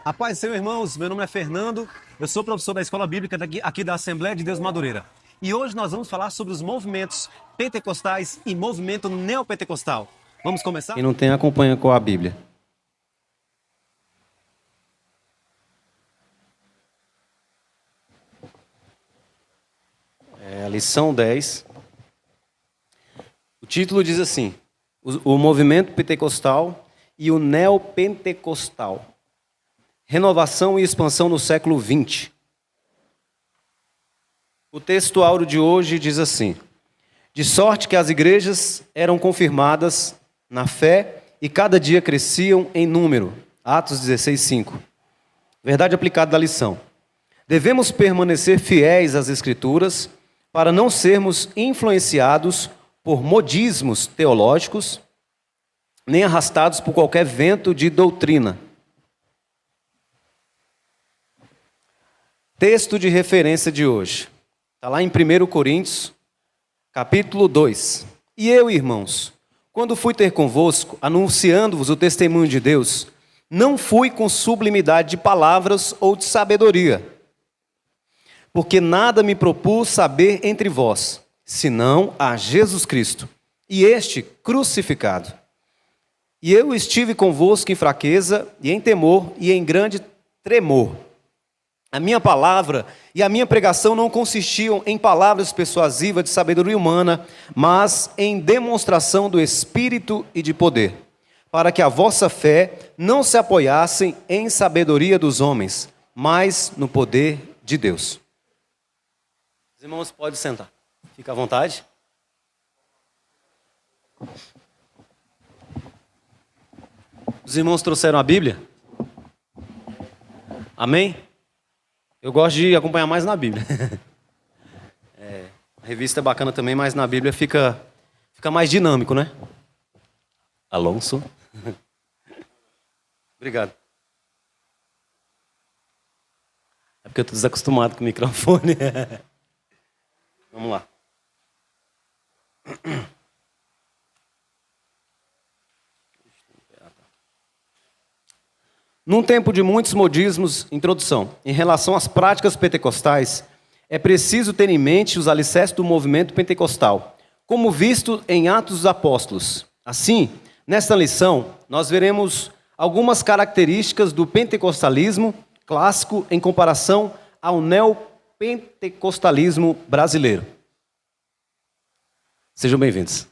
A paz, Senhor, irmãos, meu nome é Fernando, eu sou professor da Escola Bíblica aqui da Assembleia de Deus Madureira. E hoje nós vamos falar sobre os movimentos pentecostais e movimento neopentecostal. Vamos começar? Quem não tem, acompanha com a Bíblia. A lição 10. O título diz assim: o movimento pentecostal e o neopentecostal. Renovação e expansão no século XX. O texto áureo de hoje diz assim: de sorte que as igrejas eram confirmadas na fé e cada dia cresciam em número. Atos 16:5. Verdade aplicada da lição. Devemos permanecer fiéis às Escrituras para não sermos influenciados por modismos teológicos, nem arrastados por qualquer vento de doutrina. Texto de referência de hoje. Está lá em 1 Coríntios, capítulo 2. E eu, irmãos, quando fui ter convosco, anunciando-vos o testemunho de Deus, não fui com sublimidade de palavras ou de sabedoria, porque nada me propus saber entre vós, senão a Jesus Cristo, e este crucificado. E eu estive convosco em fraqueza, e em temor, e em grande tremor. A minha palavra e a minha pregação não consistiam em palavras persuasivas de sabedoria humana, mas em demonstração do Espírito e de poder, para que a vossa fé não se apoiasse em sabedoria dos homens, mas no poder de Deus. Os irmãos podem sentar. Fica à vontade. Os irmãos trouxeram a Bíblia? Amém? Eu gosto de acompanhar mais na Bíblia. A revista é bacana também, mas na Bíblia fica mais dinâmico, né? Alonso. Obrigado. É porque eu estou desacostumado com o microfone. Vamos lá. Num tempo de muitos modismos, introdução, em relação às práticas pentecostais, é preciso ter em mente os alicerces do movimento pentecostal, como visto em Atos dos Apóstolos. Assim, nesta lição, nós veremos algumas características do pentecostalismo clássico em comparação ao neopentecostalismo brasileiro. Sejam bem-vindos.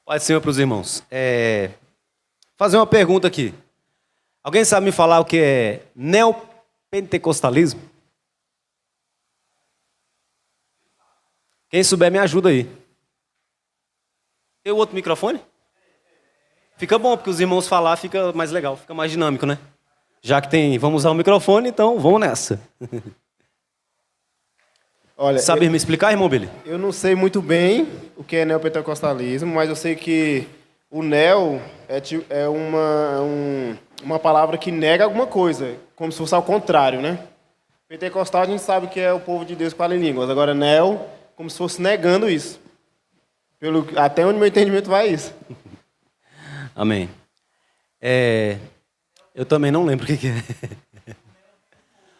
Paz do Senhor para os irmãos. Fazer uma pergunta aqui. Alguém sabe me falar o que é neopentecostalismo? Quem souber me ajuda aí. Tem o outro microfone? Fica bom, porque os irmãos falar fica mais legal, fica mais dinâmico, né? Já que vamos usar o microfone, então vamos nessa. Olha, Sabe me explicar, irmão Billy? eu não sei muito bem o que é neopentecostalismo, mas eu sei que o neo é uma palavra que nega alguma coisa, como se fosse ao contrário, né? Pentecostal a gente sabe que é o povo de Deus que fala em línguas, agora neo, como se fosse negando isso. Até onde meu entendimento vai isso. Amém. Eu também não lembro o que é.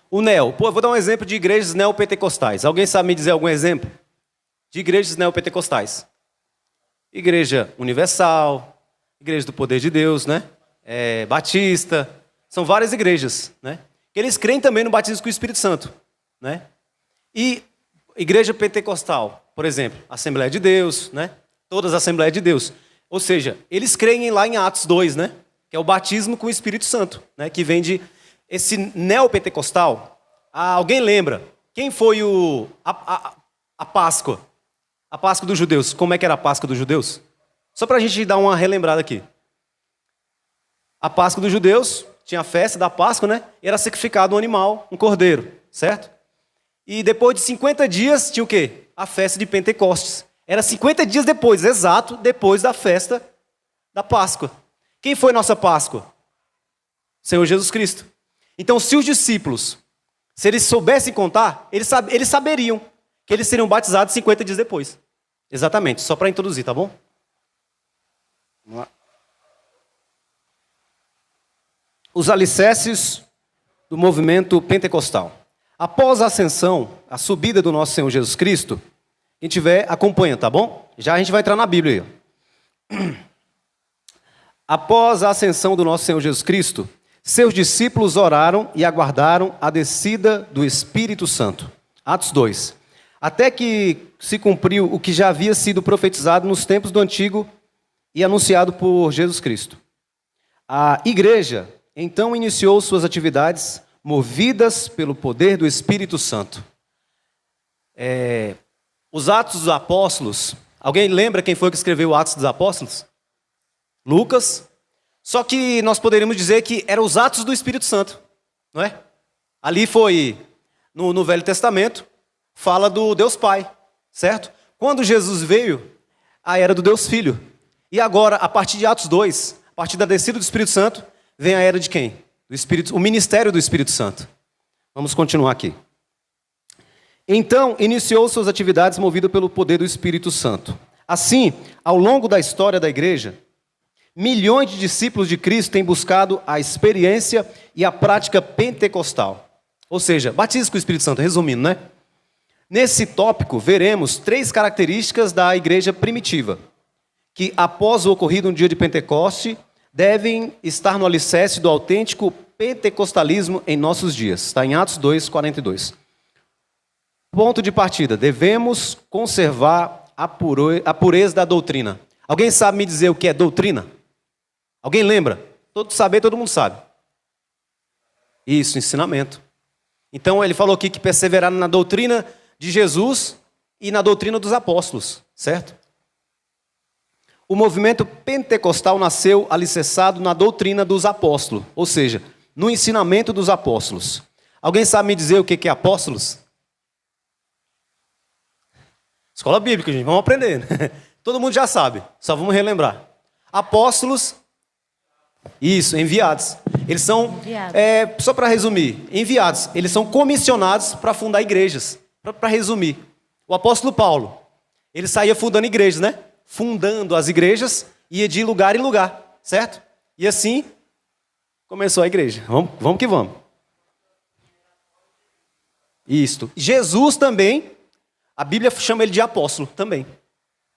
O neo. Pô, eu vou dar um exemplo de igrejas neopentecostais. Alguém sabe me dizer algum exemplo? De igrejas neopentecostais. Igreja Universal, Igreja do Poder de Deus, né? Batista. São várias igrejas, né? Eles creem também no batismo com o Espírito Santo, né? E Igreja Pentecostal, por exemplo, Assembleia de Deus, né? Todas as Assembleias de Deus. Ou seja, eles creem lá em Atos 2, né? Que é o batismo com o Espírito Santo, né? Que vem de esse neopentecostal. Alguém lembra? Quem foi a Páscoa? A Páscoa dos judeus. Como é que era a Páscoa dos judeus? Só para a gente dar uma relembrada aqui. A Páscoa dos judeus tinha a festa da Páscoa, né? E era sacrificado um animal, um cordeiro, certo? E depois de 50 dias tinha o quê? A festa de Pentecostes. Era 50 dias depois, exato, depois da festa da Páscoa. Quem foi nossa Páscoa? Senhor Jesus Cristo. Então, se os discípulos, se eles soubessem contar, eles saberiam que eles seriam batizados 50 dias depois. Exatamente, só para introduzir, tá bom? Vamos lá. os alicerces do movimento pentecostal. Após a ascensão, a subida do nosso Senhor Jesus Cristo, quem tiver, acompanha, tá bom? Já a gente vai entrar na Bíblia aí. Após a ascensão do nosso Senhor Jesus Cristo, seus discípulos oraram e aguardaram a descida do Espírito Santo. Atos 2. Até que se cumpriu o que já havia sido profetizado nos tempos do Antigo e anunciado por Jesus Cristo. A igreja então iniciou suas atividades movidas pelo poder do Espírito Santo. Os Atos dos Apóstolos, alguém lembra quem foi que escreveu Atos dos Apóstolos? Lucas. Só que nós poderíamos dizer que eram os Atos do Espírito Santo, não é? Ali foi, no Velho Testamento, fala do Deus Pai, certo? Quando Jesus veio, a era do Deus Filho. E agora, a partir de Atos 2, a partir da descida do Espírito Santo, vem a era de quem? O ministério do Espírito Santo. Vamos continuar aqui. Então, iniciou suas atividades movido pelo poder do Espírito Santo. Assim, ao longo da história da igreja, milhões de discípulos de Cristo têm buscado a experiência e a prática pentecostal. Ou seja, batismo com o Espírito Santo, resumindo, né? Nesse tópico, veremos 3 características da igreja primitiva, que após o ocorrido no dia de Pentecoste, devem estar no alicerce do autêntico pentecostalismo em nossos dias. Está em Atos 2, 42. Ponto de partida, devemos conservar a pureza da doutrina. Alguém sabe me dizer o que é doutrina? Alguém lembra? Todo mundo sabe. Isso, ensinamento. Então ele falou aqui que perseveraram na doutrina de Jesus e na doutrina dos apóstolos, certo? O movimento pentecostal nasceu alicerçado na doutrina dos apóstolos, ou seja, no ensinamento dos apóstolos. Alguém sabe me dizer o que é apóstolos? Escola bíblica, gente, vamos aprender. Todo mundo já sabe, só vamos relembrar. Apóstolos, isso, enviados. Eles são, só para resumir, enviados. Eles são comissionados para fundar igrejas. Para resumir, o apóstolo Paulo, ele saía fundando igrejas, né? Fundando as igrejas, ia de lugar em lugar, certo? E assim, começou a igreja. Vamos que vamos. Isto. Jesus também, a Bíblia chama ele de apóstolo também.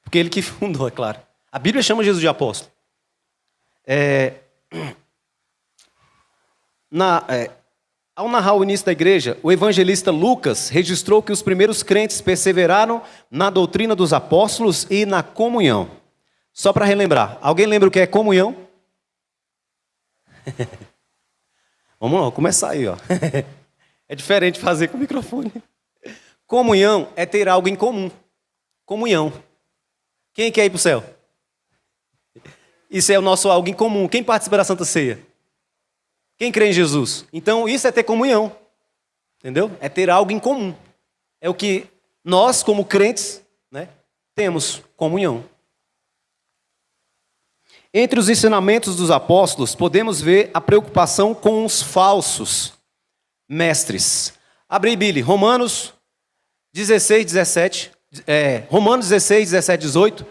Porque ele que fundou, é claro. A Bíblia chama Jesus de apóstolo. Ao narrar o início da igreja, o evangelista Lucas registrou que os primeiros crentes perseveraram na doutrina dos apóstolos e na comunhão. Só para relembrar, alguém lembra o que é comunhão? Vamos lá, vamos começar aí, ó. É diferente fazer com o microfone. Comunhão é ter algo em comum. Comunhão. Quem quer ir para o céu? Isso é o nosso algo em comum. Quem participa da Santa Ceia? Quem crê em Jesus? Então, isso é ter comunhão. Entendeu? É ter algo em comum. É o que nós, como crentes, né, temos comunhão. Entre os ensinamentos dos apóstolos, podemos ver a preocupação com os falsos mestres. Abre aí, Billy, Romanos 16, 17. Romanos 16, 17, 18.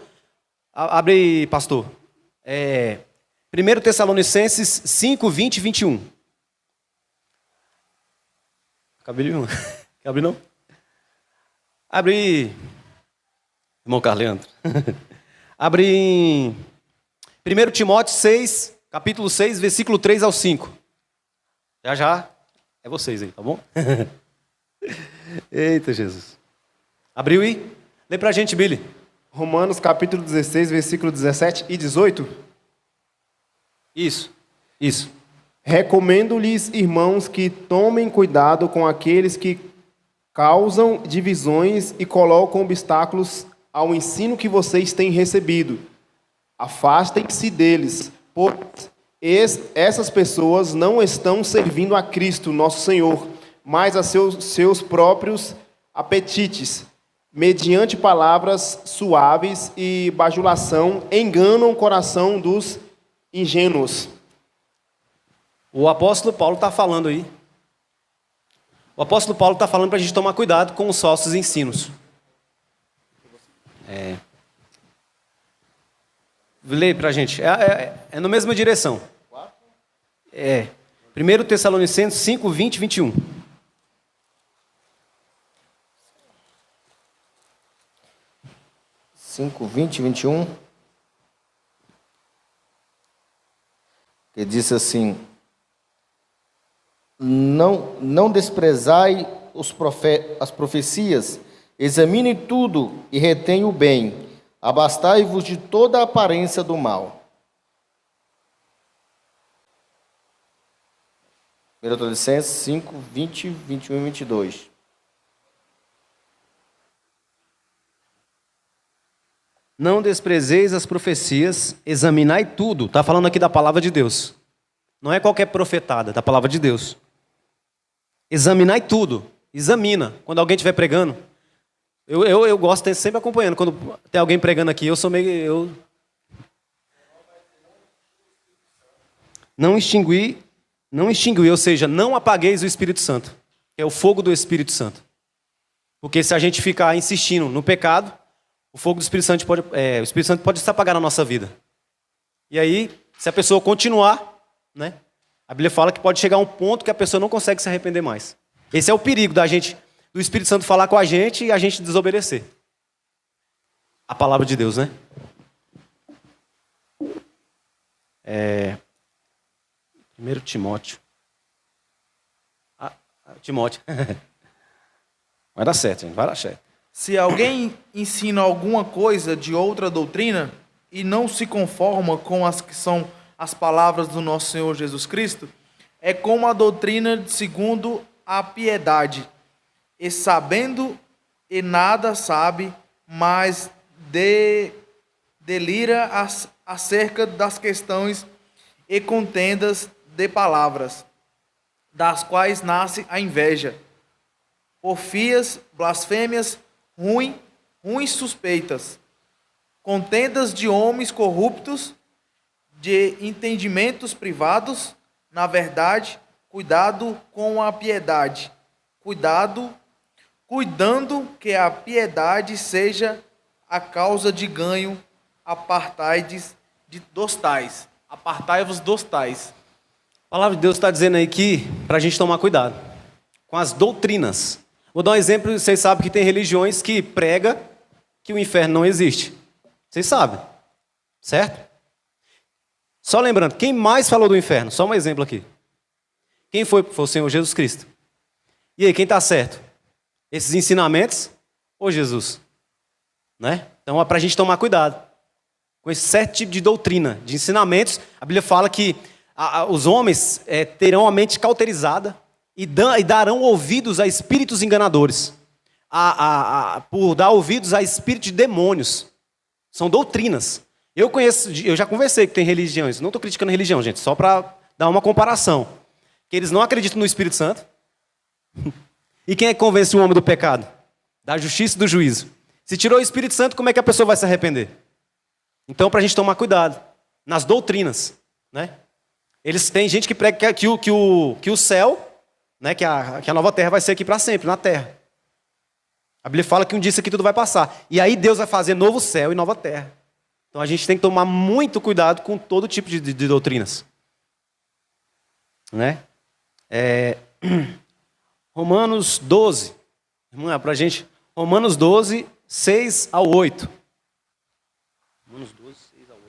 Abre aí, pastor. 1 Tessalonicenses 5, 20 e 21. Cabe não? Cabe não? Abre, irmão Carleandro. Abre em 1 Timóteo 6, capítulo 6, versículo 3 ao 5. Já é vocês aí, tá bom? Eita, Jesus. Abriu aí? Lê pra gente, Billy. Romanos capítulo 16, versículo 17 e 18. Isso. Recomendo-lhes, irmãos, que tomem cuidado com aqueles que causam divisões e colocam obstáculos ao ensino que vocês têm recebido. Afastem-se deles, pois essas pessoas não estão servindo a Cristo, nosso Senhor, mas a seus próprios apetites. Mediante palavras suaves e bajulação, enganam o coração dos ingênuos. O apóstolo Paulo está falando aí. O apóstolo Paulo está falando para a gente tomar cuidado com os falsos ensinos. Lê para a gente. É na mesma direção. 1 Tessalonicenses 5, 20 e 21. Cinco, 20, 21. Ele disse assim: não desprezai as profecias, examine tudo e retém o bem, abastai-vos de toda a aparência do mal. 1 Tessalonicenses 5, 20, 21 e 22. Não desprezeis as profecias, examinai tudo. Está falando aqui da palavra de Deus. Não é qualquer profetada, da palavra de Deus. Examinai tudo. Examina. Quando alguém estiver pregando. Eu gosto de estar sempre acompanhando. Quando tem alguém pregando aqui, eu sou meio... Não extingui, ou seja, não apagueis o Espírito Santo. É o fogo do Espírito Santo. Porque se a gente ficar insistindo no pecado, o fogo do Espírito Santo o Espírito Santo pode se apagar na nossa vida. E aí, se a pessoa continuar, né, a Bíblia fala que pode chegar a um ponto que a pessoa não consegue se arrepender mais. Esse é o perigo do Espírito Santo falar com a gente e a gente desobedecer a palavra de Deus, né? 1 Timóteo. Timóteo. Vai dar certo, gente. Vai dar certo. Se alguém ensina alguma coisa de outra doutrina e não se conforma com as que são as palavras do nosso Senhor Jesus Cristo, é como a doutrina segundo a piedade, e sabendo e nada sabe, mas delira acerca das questões e contendas de palavras, das quais nasce a inveja, porfias, blasfêmias, ruins suspeitas, contendas de homens corruptos, de entendimentos privados, na verdade, cuidado com a piedade, cuidando que a piedade seja a causa de ganho, apartai-vos dos tais. A palavra de Deus está dizendo aí que para a gente tomar cuidado com as doutrinas. Vou dar um exemplo, vocês sabem que tem religiões que pregam que o inferno não existe. Vocês sabem, certo? Só lembrando, quem mais falou do inferno? Só um exemplo aqui. Quem foi? Foi o Senhor Jesus Cristo. E aí, quem está certo? Esses ensinamentos ou Jesus? Né? Então é para a gente tomar cuidado com esse certo tipo de doutrina, de ensinamentos. A Bíblia fala que os homens terão a mente cauterizada e darão ouvidos a espíritos enganadores, por dar ouvidos a espíritos de demônios. São doutrinas. Eu já conversei que tem religiões, não estou criticando religião, gente, só para dar uma comparação, que eles não acreditam no Espírito Santo. E quem é que convence o homem do pecado? Da justiça e do juízo. Se tirou o Espírito Santo, como é que a pessoa vai se arrepender? Então, para a gente tomar cuidado nas doutrinas, né? Tem gente que prega que o céu, né, que a nova terra vai ser aqui para sempre, na terra. A Bíblia fala que um dia isso aqui tudo vai passar. E aí Deus vai fazer novo céu e nova terra. Então a gente tem que tomar muito cuidado com todo tipo de doutrinas. Né? Romanos 12. Vamos lá para a gente. Romanos 12, 6 ao 8. Romanos 12, 6 ao 8.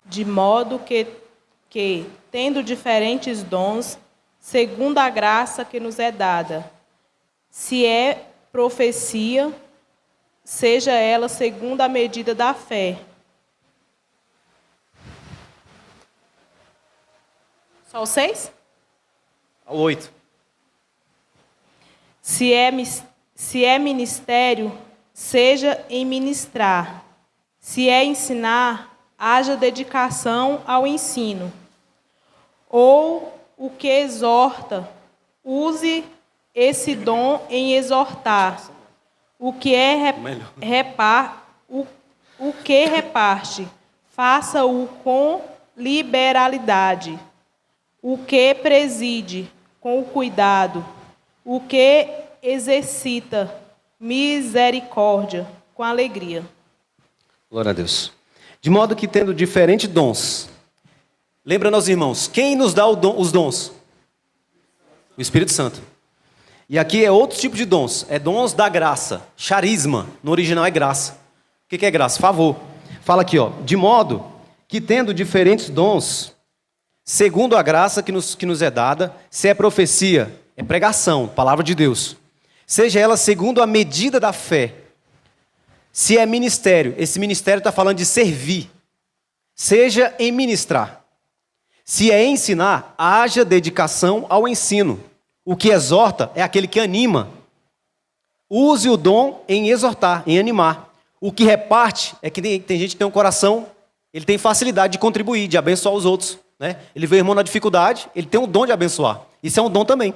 De modo que, tendo diferentes dons, segundo a graça que nos é dada, se é profecia, seja ela segundo a medida da fé. Só o 6? Ao 8. Se é ministério, seja em ministrar. Se é ensinar, haja dedicação ao ensino. Ou o que exorta, use esse dom em exortar. O que reparte, faça-o com liberalidade, o que preside com o cuidado, o que exercita misericórdia com alegria. Glória a Deus. De modo que tendo diferentes dons. Lembra, meus irmãos, quem nos dá os dons? O Espírito Santo. E aqui é outro tipo de dons. É dons da graça. Charisma. No original é graça. O que é graça? Favor. Fala aqui, ó. De modo que tendo diferentes dons, segundo a graça que nos é dada, se é profecia, é pregação, palavra de Deus. Seja ela segundo a medida da fé. Se é ministério, esse ministério está falando de servir. Seja em ministrar. Se é ensinar, haja dedicação ao ensino. O que exorta é aquele que anima. Use o dom em exortar, em animar. O que reparte é que tem gente que tem um coração, ele tem facilidade de contribuir, de abençoar os outros. Né? Ele vê o irmão na dificuldade, ele tem um dom de abençoar. Isso é um dom também.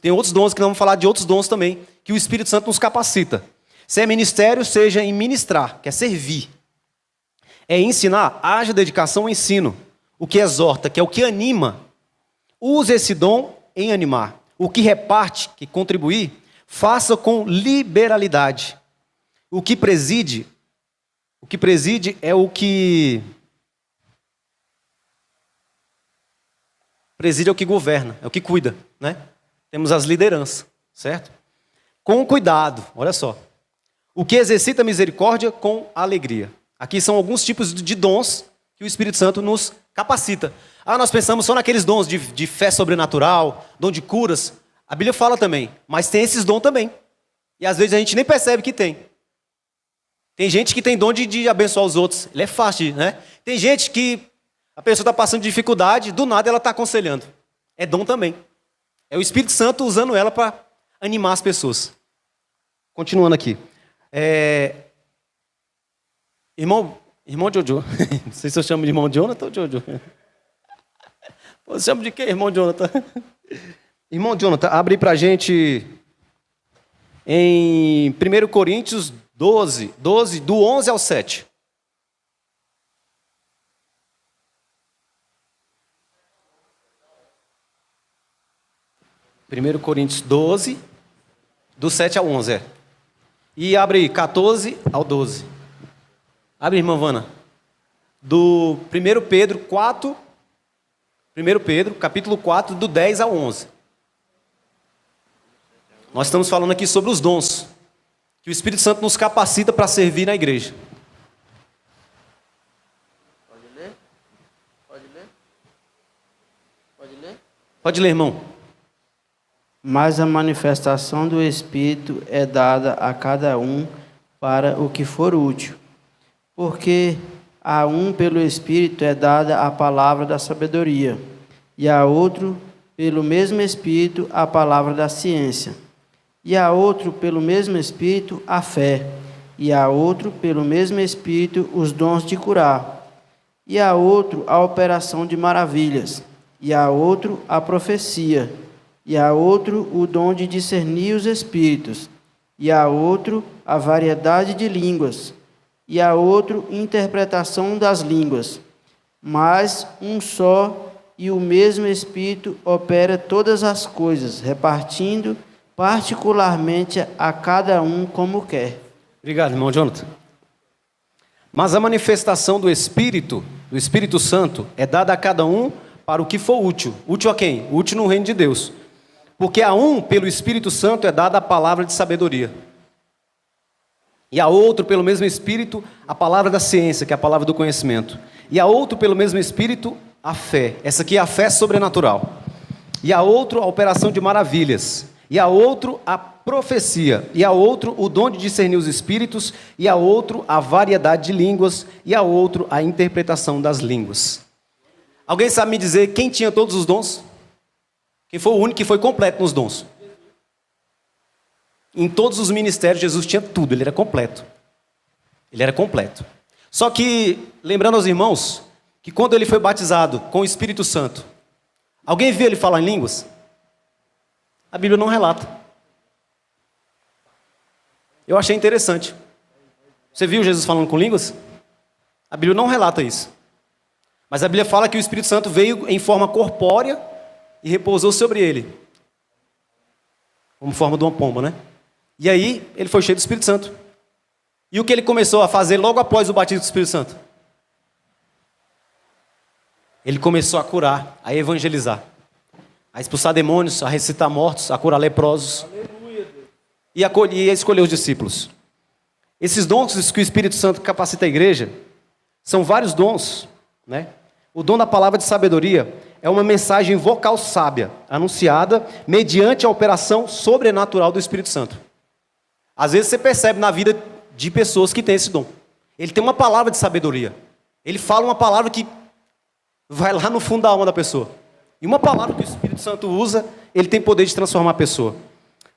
Tem outros dons que não vamos falar de outros dons também, que o Espírito Santo nos capacita. Se é ministério, seja em ministrar, que é servir. É ensinar, haja dedicação ao ensino. O que exorta, que é o que anima. Use esse dom em animar. O que reparte, que contribuir, faça com liberalidade. O que preside é o que... Preside é o que governa, é o que cuida, né? Temos as lideranças, certo? Com cuidado, olha só. O que exercita a misericórdia com alegria. Aqui são alguns tipos de dons que o Espírito Santo nos capacita. Nós pensamos só naqueles dons de fé sobrenatural, dom de curas. A Bíblia fala também, mas tem esses dons também. E às vezes a gente nem percebe que tem. Tem gente que tem dom de abençoar os outros. Ele é fácil, né? Tem gente que a pessoa está passando dificuldade, do nada ela está aconselhando. É dom também. É o Espírito Santo usando ela para animar as pessoas. Continuando aqui. Irmão Jojo. Não sei se eu chamo de irmão Jonathan ou Jojo. Você chama de quê, irmão Jonathan? Irmão Jonathan, abre para a gente em 1 Coríntios 12, do 11 ao 7. 1 Coríntios 12, do 7 ao 11, E abre 14 ao 12. Abre, irmã Vana. Do 1 Pedro 4, 1 Pedro, capítulo 4, do 10 ao 11. Nós estamos falando aqui sobre os dons, que o Espírito Santo nos capacita para servir na igreja. Pode ler? Pode ler? Pode ler? Pode ler, irmão. Mas a manifestação do Espírito é dada a cada um para o que for útil. Porque a um pelo Espírito é dada a palavra da sabedoria, e a outro pelo mesmo Espírito a palavra da ciência, e a outro pelo mesmo Espírito a fé, e a outro pelo mesmo Espírito os dons de curar, e a outro a operação de maravilhas, e a outro a profecia, e a outro o dom de discernir os espíritos, e a outro a variedade de línguas, e a outro interpretação das línguas. Mas um só e o mesmo Espírito opera todas as coisas, repartindo particularmente a cada um como quer. Obrigado, irmão Jonathan. Mas a manifestação do Espírito Santo, é dada a cada um para o que for útil. Útil a quem? Útil no reino de Deus. Porque a um, pelo Espírito Santo, é dada a palavra de sabedoria. E a outro, pelo mesmo Espírito, a palavra da ciência, que é a palavra do conhecimento. E a outro, pelo mesmo Espírito, a fé. Essa aqui é a fé sobrenatural. E a outro, a operação de maravilhas. E a outro, a profecia. E a outro, o dom de discernir os espíritos. E a outro, a variedade de línguas. E a outro, a interpretação das línguas. Alguém sabe me dizer quem tinha todos os dons? Quem foi o único que foi completo nos dons? Em todos os ministérios, Jesus tinha tudo, ele era completo. Ele era completo. Só que, lembrando aos irmãos, que quando ele foi batizado com o Espírito Santo, alguém viu ele falar em línguas? A Bíblia não relata. Eu achei interessante. Você viu Jesus falando com línguas? A Bíblia não relata isso. Mas a Bíblia fala que o Espírito Santo veio em forma corpórea e repousou sobre ele. Como forma de uma pomba, né? E aí, ele foi cheio do Espírito Santo. E o que ele começou a fazer logo após o batismo do Espírito Santo? Ele começou a curar, a evangelizar, a expulsar demônios, a ressuscitar mortos, a curar leprosos. E a escolher os discípulos. Esses dons que o Espírito Santo capacita a igreja são vários dons, né? O dom da palavra de sabedoria é uma mensagem vocal sábia, anunciada mediante a operação sobrenatural do Espírito Santo. Às vezes você percebe na vida de pessoas que têm esse dom. Ele tem uma palavra de sabedoria. Ele fala uma palavra que vai lá no fundo da alma da pessoa. E uma palavra que o Espírito Santo usa, ele tem poder de transformar a pessoa.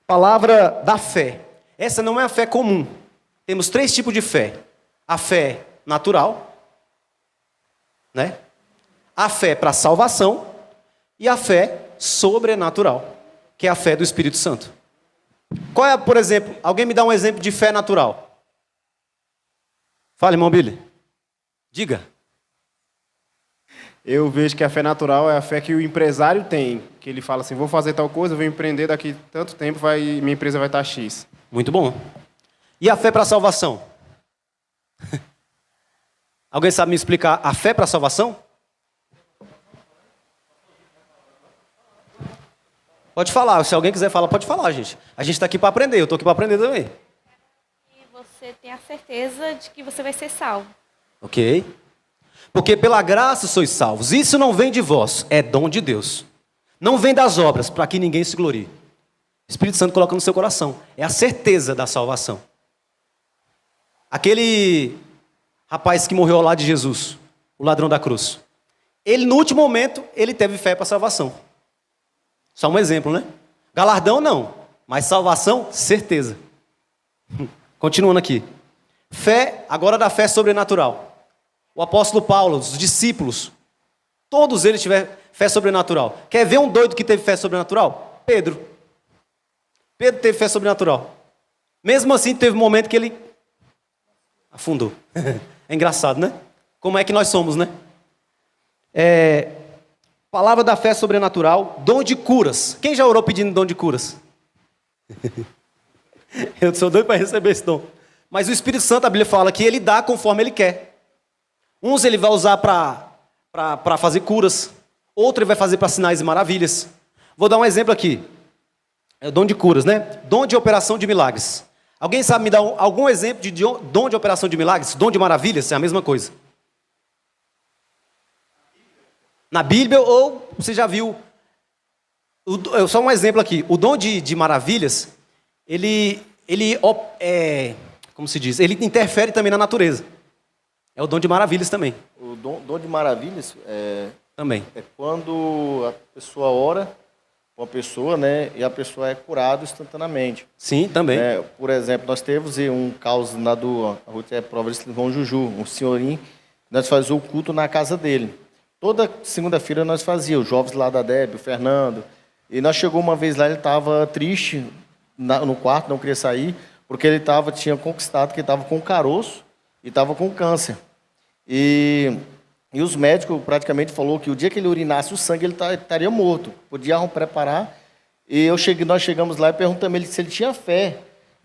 Palavra da fé. Essa não é a fé comum. Temos 3 tipos de fé. A fé natural, né? A fé para salvação e a fé sobrenatural, que é a fé do Espírito Santo. Qual é, por exemplo, alguém me dá um exemplo de fé natural? Fala, irmão Billy. Diga. Eu vejo que a fé natural é a fé que o empresário tem. Que ele fala assim, vou fazer tal coisa, vou empreender daqui tanto tempo, minha empresa vai estar X. Muito bom. E a fé para a salvação? Alguém sabe me explicar a fé para a salvação? Pode falar, se alguém quiser falar, pode falar, gente. A gente está aqui para aprender, eu estou aqui para aprender também. E você tem a certeza de que você vai ser salvo. Ok? Porque pela graça sois salvos. Isso não vem de vós, é dom de Deus. Não vem das obras, para que ninguém se glorie. O Espírito Santo coloca no seu coração. É a certeza da salvação. Aquele rapaz que morreu ao lado de Jesus, o ladrão da cruz. Ele, no último momento, ele teve fé para a salvação. Só um exemplo, né? Galardão, não. Mas salvação, certeza. Continuando aqui. Fé, agora da fé sobrenatural. O apóstolo Paulo, os discípulos, todos eles tiveram fé sobrenatural. Quer ver um doido que teve fé sobrenatural? Pedro. Pedro teve fé sobrenatural. Mesmo assim, teve um momento que ele afundou. É engraçado, né? Como é que nós somos, né? Palavra da fé sobrenatural, dom de curas. Quem já orou pedindo dom de curas? Eu sou doido para receber esse dom. Mas o Espírito Santo, a Bíblia fala que ele dá conforme ele quer. Uns ele vai usar para fazer curas. Outro ele vai fazer para sinais e maravilhas. Vou dar um exemplo aqui. É o dom de curas, né? Dom de operação de milagres. Alguém sabe me dar algum exemplo de dom de operação de milagres? Dom de maravilhas? É a mesma coisa. Na Bíblia, ou você já viu... Só um exemplo aqui. O dom de maravilhas, como se diz? Ele interfere também na natureza. É o dom de maravilhas também. O dom de maravilhas também. É quando a pessoa ora, uma pessoa, né, e a pessoa é curada instantaneamente. Sim, também. Por exemplo, nós temos um caso na prova de João Juju, um senhorinho, nós fazíamos o culto na casa dele. Toda segunda-feira nós fazíamos, os jovens lá da Débora, o Fernando. E nós chegou uma vez lá, ele estava triste no quarto, não queria sair, porque ele tinha conquistado que ele estava com caroço e estava com câncer. E os médicos praticamente falaram que o dia que ele urinasse o sangue, ele estaria morto. Podiam preparar. E nós chegamos lá e perguntamos ele se ele tinha fé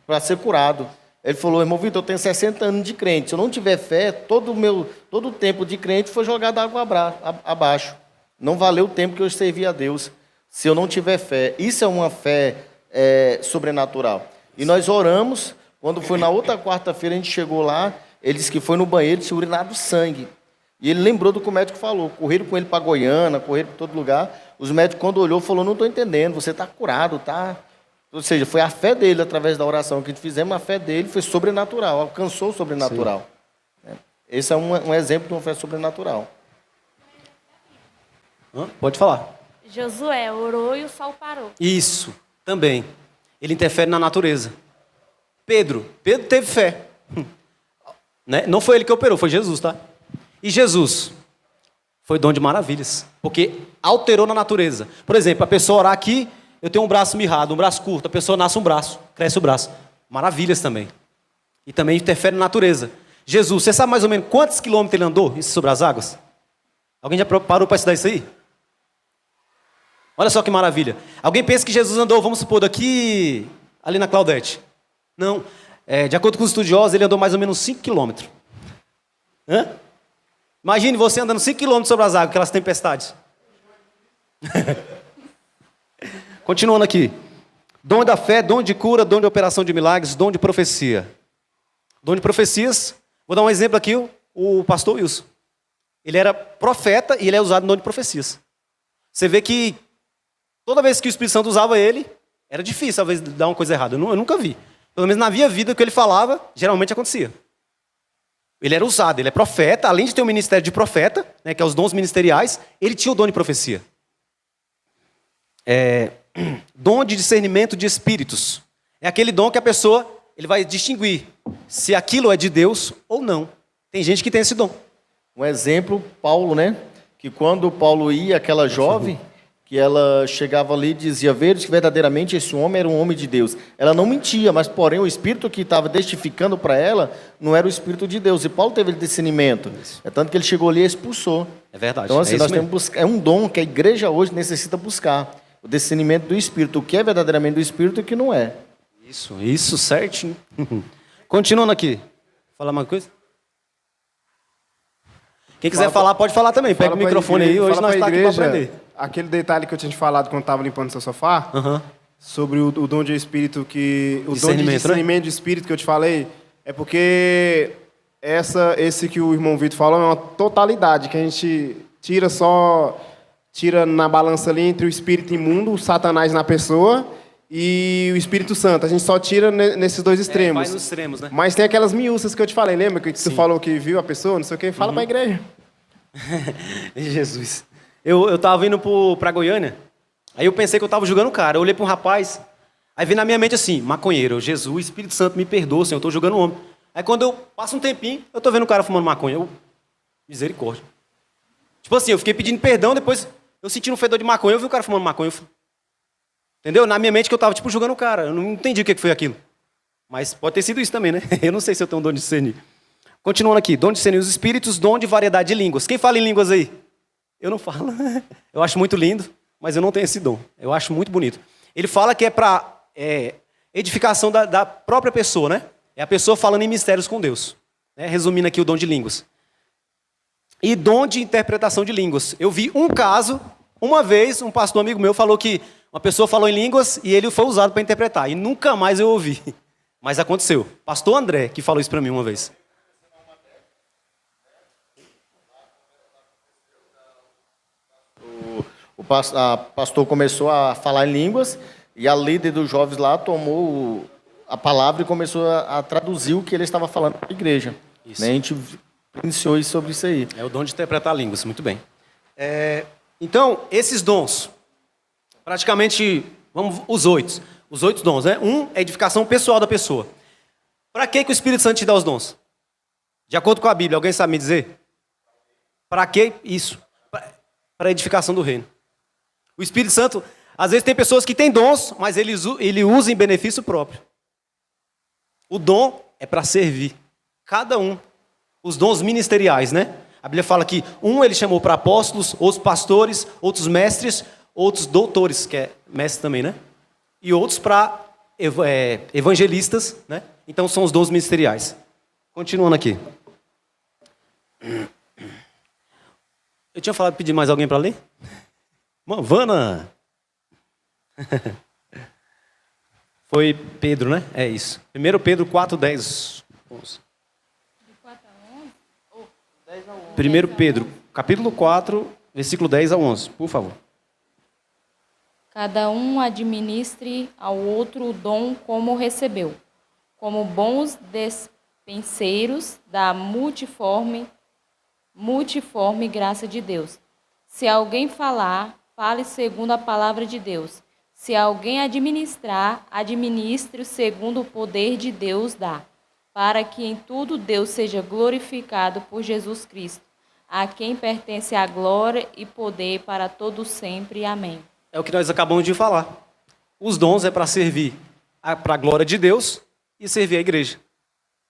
para ser curado. Ele falou, irmão Vitor, eu tenho 60 anos de crente. Se eu não tiver fé, todo o tempo de crente foi jogado água abaixo. Não valeu o tempo que eu servi a Deus. Se eu não tiver fé. Isso é uma fé sobrenatural. E nós oramos. Quando foi na outra quarta-feira, a gente chegou lá. Ele disse que foi no banheiro, tinha urinado sangue. E ele lembrou do que o médico falou. Correram com ele para Goiânia, correram para todo lugar. Os médicos, quando olhou, falou, não estou entendendo, você está curado, tá? Ou seja, foi a fé dele, através da oração que a gente fizemos, a fé dele foi sobrenatural, alcançou o sobrenatural. Sim. Esse é um exemplo de uma fé sobrenatural. Pode falar. Josué orou e o sol parou. Isso, também. Ele interfere na natureza. Pedro teve fé. Né? Não foi ele que operou, foi Jesus, tá? E Jesus foi dom de maravilhas, porque alterou na natureza. Por exemplo, a pessoa orar aqui, eu tenho um braço mirrado, um braço curto, a pessoa nasce um braço, cresce o braço. Maravilhas também. E também interfere na natureza. Jesus, você sabe mais ou menos quantos quilômetros ele andou, isso sobre as águas? Alguém já parou para estudar isso aí? Olha só que maravilha. Alguém pensa que Jesus andou, vamos supor, daqui ali na Claudete. Não. De acordo com os estudiosos, ele andou mais ou menos 5 quilômetros. Imagine você andando 5 quilômetros sobre as águas, aquelas tempestades. Continuando aqui. Dom da fé, dom de cura, dom de operação de milagres, dom de profecia. Dom de profecias, vou dar um exemplo aqui, o pastor Wilson. Ele era profeta e ele é usado no dom de profecias. Você vê que toda vez que o Espírito Santo usava ele, era difícil, talvez, dar uma coisa errada. Eu nunca vi. Pelo menos na minha vida, o que ele falava, geralmente acontecia. Ele era usado, ele é profeta, além de ter o ministério de profeta, né, que é os dons ministeriais, ele tinha o dom de profecia. Dom de discernimento de espíritos. É aquele dom que a pessoa ele vai distinguir se aquilo é de Deus ou não. Tem gente que tem esse dom. Um exemplo, Paulo, né? Que quando Paulo ia, aquela jovem, que ela chegava ali e dizia, vejo que verdadeiramente esse homem era um homem de Deus. Ela não mentia, mas porém o espírito que estava testificando para ela não era o espírito de Deus. E Paulo teve discernimento. É tanto que ele chegou ali e expulsou. É verdade. Então assim, nós temos que buscar, é um dom que a igreja hoje necessita buscar. O discernimento do espírito, o que é verdadeiramente do espírito e o que não é. Isso certinho. Continuando aqui. Falar uma coisa? Quem quiser falar, pode falar também. Pega o microfone aí, hoje nós estamos aqui para aprender. Aquele detalhe que eu tinha te falado quando estava limpando seu sofá, sobre o dom de espírito que... O dom de discernimento de espírito que eu te falei, é porque esse que o irmão Vitor falou é uma totalidade, que a gente tira na balança ali entre o espírito imundo, o Satanás na pessoa, e o Espírito Santo. A gente só tira nesses dois extremos. Vai nos extremos, né? Mas tem aquelas miúças que eu te falei, lembra? Que tu falou que viu a pessoa, não sei o quê. Fala pra igreja. Jesus. Eu tava indo pra Goiânia, aí eu pensei que eu tava julgando o cara. Eu olhei pra um rapaz, aí veio na minha mente assim, maconheiro, Jesus, Espírito Santo, me perdoa, Senhor, eu tô julgando o homem. Aí quando eu passo um tempinho, eu tô vendo o cara fumando maconha. Misericórdia. Tipo assim, eu fiquei pedindo perdão, depois eu senti um fedor de maconha, eu vi o cara fumando maconha. Entendeu? Na minha mente que eu tava, tipo, julgando o cara. Eu não entendi o que foi aquilo. Mas pode ter sido isso também, né? Eu não sei se eu tenho um dom de discernir. Continuando aqui. Dom de discernir os espíritos, dom de variedade de línguas. Quem fala em línguas aí? Eu não falo. Eu acho muito lindo, mas eu não tenho esse dom. Eu acho muito bonito. Ele fala que é para edificação da própria pessoa, né? É a pessoa falando em mistérios com Deus. Resumindo aqui o dom de línguas. E dom de interpretação de línguas. Eu vi um caso, uma vez, um pastor amigo meu falou que uma pessoa falou em línguas e ele foi usado para interpretar. E nunca mais eu ouvi. Mas aconteceu. Pastor André, que falou isso para mim uma vez. O pastor começou a falar em línguas e a líder dos jovens lá tomou a palavra e começou a traduzir o que ele estava falando para a igreja. Isso. Né? A gente iniciou sobre isso aí. É o dom de interpretar línguas, muito bem. Então, esses dons, praticamente, os 8. Os 8 dons, né? Um é edificação pessoal da pessoa. Para que o Espírito Santo te dá os dons? De acordo com a Bíblia, alguém sabe me dizer? Para que isso? Para a edificação do reino. O Espírito Santo, às vezes tem pessoas que têm dons, mas ele usa em benefício próprio. O dom é para servir. Cada um. Os dons ministeriais, né? A Bíblia fala que ele chamou para apóstolos, outros pastores, outros mestres, outros doutores, que é mestre também, né? E outros para evangelistas, né? Então são os dons ministeriais. Continuando aqui. Eu tinha falado de pedir mais alguém para ler? Vana! Foi Pedro, né? É isso. 1 Pedro 4, 10, 11. 1 Pedro, capítulo 4, versículo 10 a 11, por favor. Cada um administre ao outro o dom como recebeu, como bons despenseiros da multiforme graça de Deus. Se alguém falar, fale segundo a palavra de Deus. Se alguém administrar, administre segundo o poder de Deus dá, para que em tudo Deus seja glorificado por Jesus Cristo, a quem pertence a glória e poder para todo sempre. Amém. É o que nós acabamos de falar. Os dons é para servir para a glória de Deus e servir a igreja.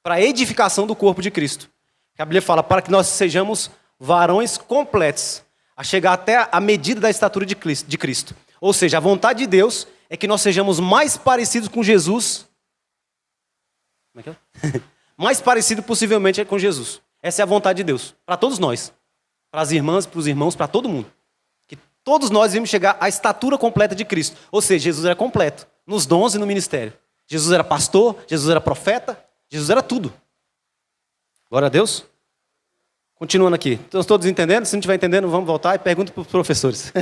Para a edificação do corpo de Cristo. A Bíblia fala para que nós sejamos varões completos, a chegar até a medida da estatura de Cristo. Ou seja, a vontade de Deus é que nós sejamos mais parecidos com Jesus. Como é que é? Mais parecido possivelmente com Jesus. Essa é a vontade de Deus, para todos nós. Para as irmãs, para os irmãos, para todo mundo. Que todos nós vimos chegar à estatura completa de Cristo. Ou seja, Jesus era completo, nos dons e no ministério. Jesus era pastor, Jesus era profeta, Jesus era tudo. Glória a Deus. Continuando aqui. Estão todos entendendo? Se não estiver entendendo, vamos voltar e pergunta para os professores.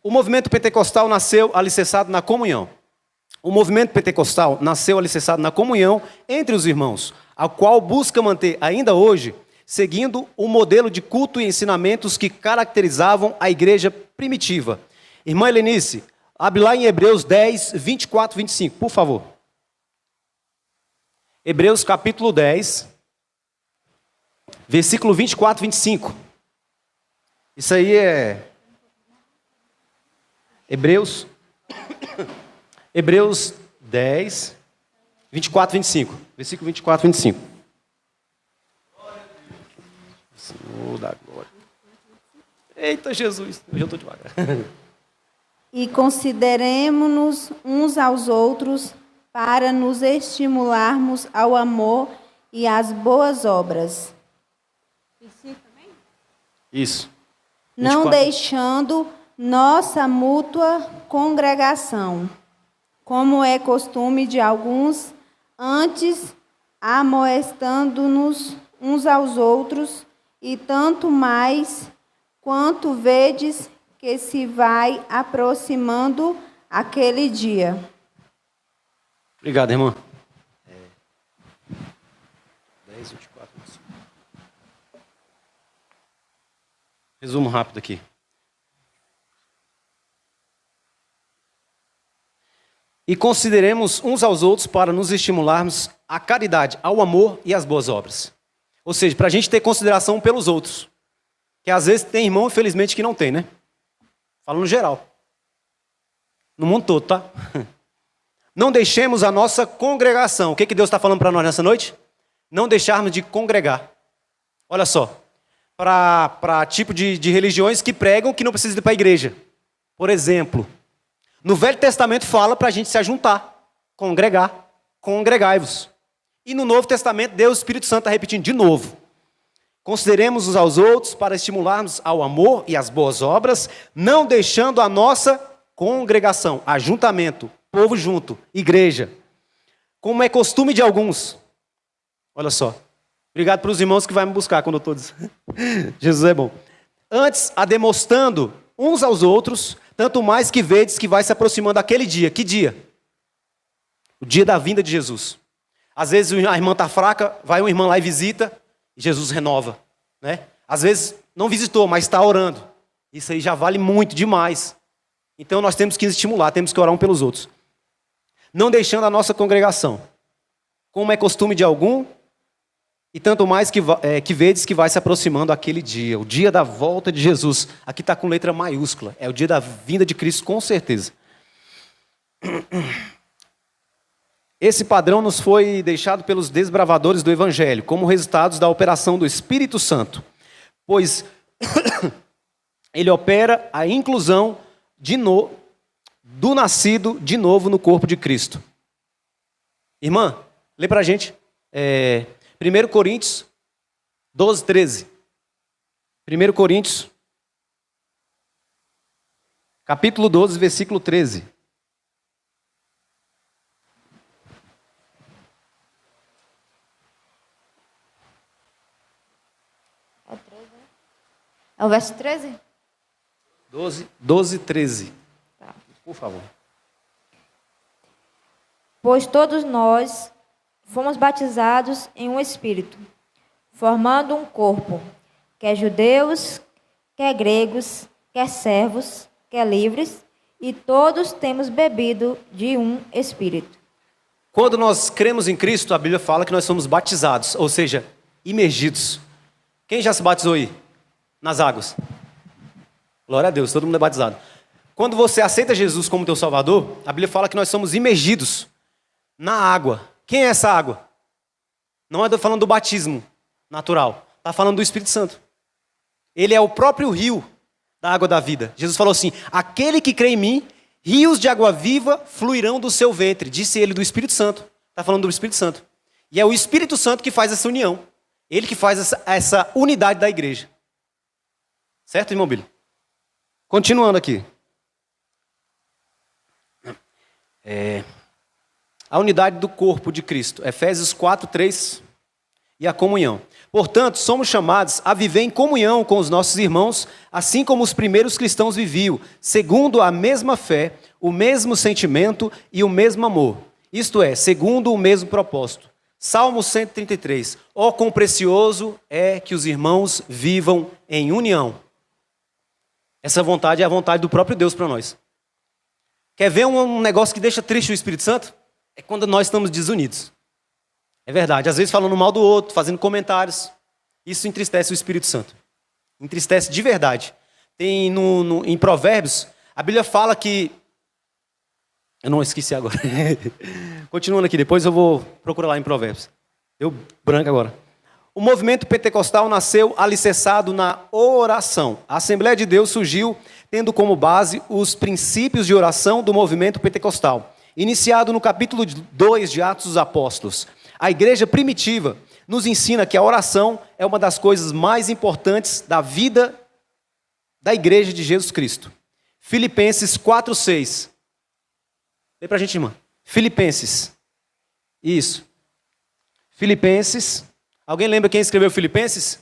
O movimento pentecostal nasceu alicerçado na comunhão. O movimento pentecostal nasceu alicerçado na comunhão entre os irmãos, a qual busca manter ainda hoje, seguindo o modelo de culto e ensinamentos que caracterizavam a igreja primitiva. Irmã Helenice, abre lá em Hebreus 10, 24, 25, por favor. Hebreus capítulo 10, versículo 24, 25. Isso aí é Hebreus 10, 24, 25. Versículo 24, 25. Senhor da glória. Eita Jesus, eu já estou devagar. E consideremo-nos uns aos outros para nos estimularmos ao amor e às boas obras. Isso. 24. Não deixando nossa mútua congregação, como é costume de alguns, antes amoestando-nos uns aos outros, e tanto mais quanto vedes que se vai aproximando aquele dia. Obrigado, irmã. 10, 24, 25. Resumo rápido aqui. E consideremos uns aos outros para nos estimularmos à caridade, ao amor e às boas obras. Ou seja, para a gente ter consideração pelos outros. Que às vezes tem irmão, infelizmente, que não tem, né? Falando geral. No mundo todo, tá? Não deixemos a nossa congregação. O que Deus está falando para nós nessa noite? Não deixarmos de congregar. Olha só. Para tipo de religiões que pregam que não precisa ir para a igreja. Por exemplo, no Velho Testamento fala para a gente se ajuntar, congregar, congregai-vos. E no Novo Testamento, Deus, o Espírito Santo está repetindo de novo. Consideremos uns aos outros para estimularmos ao amor e às boas obras, não deixando a nossa congregação, ajuntamento, povo junto, igreja, como é costume de alguns. Olha só. Obrigado para os irmãos que vão me buscar quando eu estou dizendo. Jesus é bom. Antes, a demonstrando uns aos outros, tanto mais que vedes que vai se aproximando aquele dia. Que dia? O dia da vinda de Jesus. Às vezes a irmã está fraca, vai uma irmã lá e visita, e Jesus renova. Né? Às vezes não visitou, mas está orando. Isso aí já vale muito, demais. Então nós temos que estimular, temos que orar um pelos outros. Não deixando a nossa congregação, como é costume de algum, e tanto mais que vedes que vai se aproximando aquele dia, o dia da volta de Jesus. Aqui está com letra maiúscula, é o dia da vinda de Cristo, com certeza. Esse padrão nos foi deixado pelos desbravadores do Evangelho, como resultados da operação do Espírito Santo, pois ele opera a inclusão do nascido de novo no corpo de Cristo. Irmã, lê para a gente 1 Coríntios 12, 13. 1 Coríntios, capítulo 12, versículo 13. É o verso 13? 12, 13. Tá. Por favor. Pois todos nós fomos batizados em um Espírito, formando um corpo, quer judeus, quer gregos, quer servos, quer livres, e todos temos bebido de um Espírito. Quando nós cremos em Cristo, a Bíblia fala que nós somos batizados, ou seja, imergidos. Quem já se batizou aí? Nas águas. Glória a Deus, todo mundo é batizado. Quando você aceita Jesus como teu Salvador, a Bíblia fala que nós somos imergidos na água. Quem é essa água? Não estou falando do batismo natural. Está falando do Espírito Santo. Ele é o próprio rio da água da vida. Jesus falou assim: aquele que crê em mim, rios de água viva fluirão do seu ventre. Disse ele do Espírito Santo. Está falando do Espírito Santo. E é o Espírito Santo que faz essa união. Ele que faz essa unidade da igreja. Certo, irmão Billy? Continuando aqui. A unidade do corpo de Cristo. Efésios 4:3. E a comunhão. Portanto, somos chamados a viver em comunhão com os nossos irmãos, assim como os primeiros cristãos viviam, segundo a mesma fé, o mesmo sentimento e o mesmo amor. Isto é, segundo o mesmo propósito. Salmo 133. Ó, quão precioso é que os irmãos vivam em união. Essa vontade é a vontade do próprio Deus para nós. Quer ver um negócio que deixa triste o Espírito Santo? É quando nós estamos desunidos. É verdade, às vezes falando mal do outro, fazendo comentários. Isso entristece o Espírito Santo. Entristece de verdade. Tem em Provérbios, a Bíblia fala que... Eu não esqueci agora. Continuando aqui, depois eu vou procurar lá em Provérbios. Deu branco agora. O movimento pentecostal nasceu alicerçado na oração. A Assembleia de Deus surgiu tendo como base os princípios de oração do movimento pentecostal, iniciado no capítulo 2 de Atos dos Apóstolos. A igreja primitiva nos ensina que a oração é uma das coisas mais importantes da vida da igreja de Jesus Cristo. Filipenses 4:6. Lê pra gente, irmã. Filipenses. Isso. Filipenses. Alguém lembra quem escreveu Filipenses?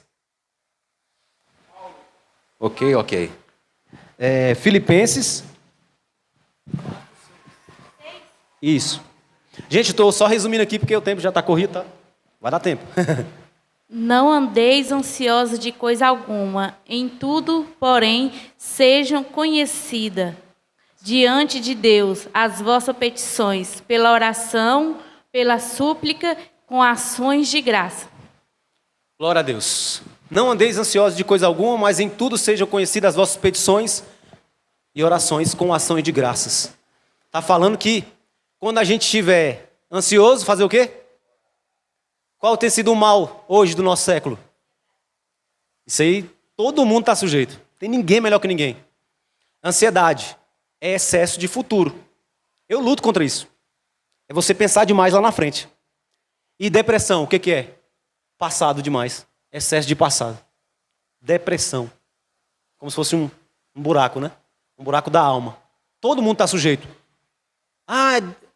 Ok. Filipenses. Isso. Gente, estou só resumindo aqui porque o tempo já está corrido, tá? Vai dar tempo. Não andeis ansiosos de coisa alguma, em tudo, porém, sejam conhecidas diante de Deus as vossas petições, pela oração, pela súplica, com ações de graça. Glória a Deus. Não andeis ansiosos de coisa alguma, mas em tudo sejam conhecidas as vossas petições e orações com ações de graças. Está falando que quando a gente estiver ansioso, fazer o quê? Qual tem sido o mal hoje do nosso século? Isso aí, todo mundo está sujeito. Tem ninguém melhor que ninguém. Ansiedade é excesso de futuro. Eu luto contra isso. É você pensar demais lá na frente. E depressão, o que é? Passado demais. Excesso de passado. Depressão. Como se fosse um buraco, né? Um buraco da alma. Todo mundo está sujeito.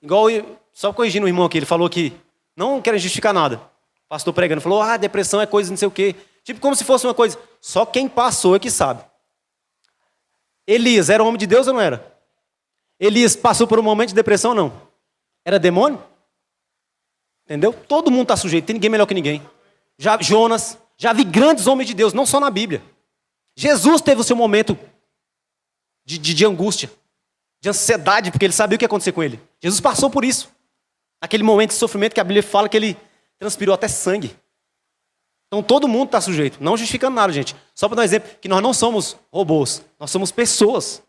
Igual, só corrigindo o irmão aqui, ele falou que não querem justificar nada. O pastor pregando, falou, depressão é coisa não sei o quê. Tipo, como se fosse uma coisa. Só quem passou é que sabe. Elias era homem de Deus ou não era? Elias passou por um momento de depressão ou não? Era demônio? Entendeu? Todo mundo está sujeito, tem ninguém melhor que ninguém. Jonas, já vi grandes homens de Deus, não só na Bíblia. Jesus teve o seu momento de angústia, de ansiedade, porque ele sabia o que ia acontecer com ele. Jesus passou por isso. Aquele momento de sofrimento que a Bíblia fala que ele transpirou até sangue. Então todo mundo está sujeito. Não justificando nada, gente. Só para dar um exemplo, que nós não somos robôs. Nós somos pessoas.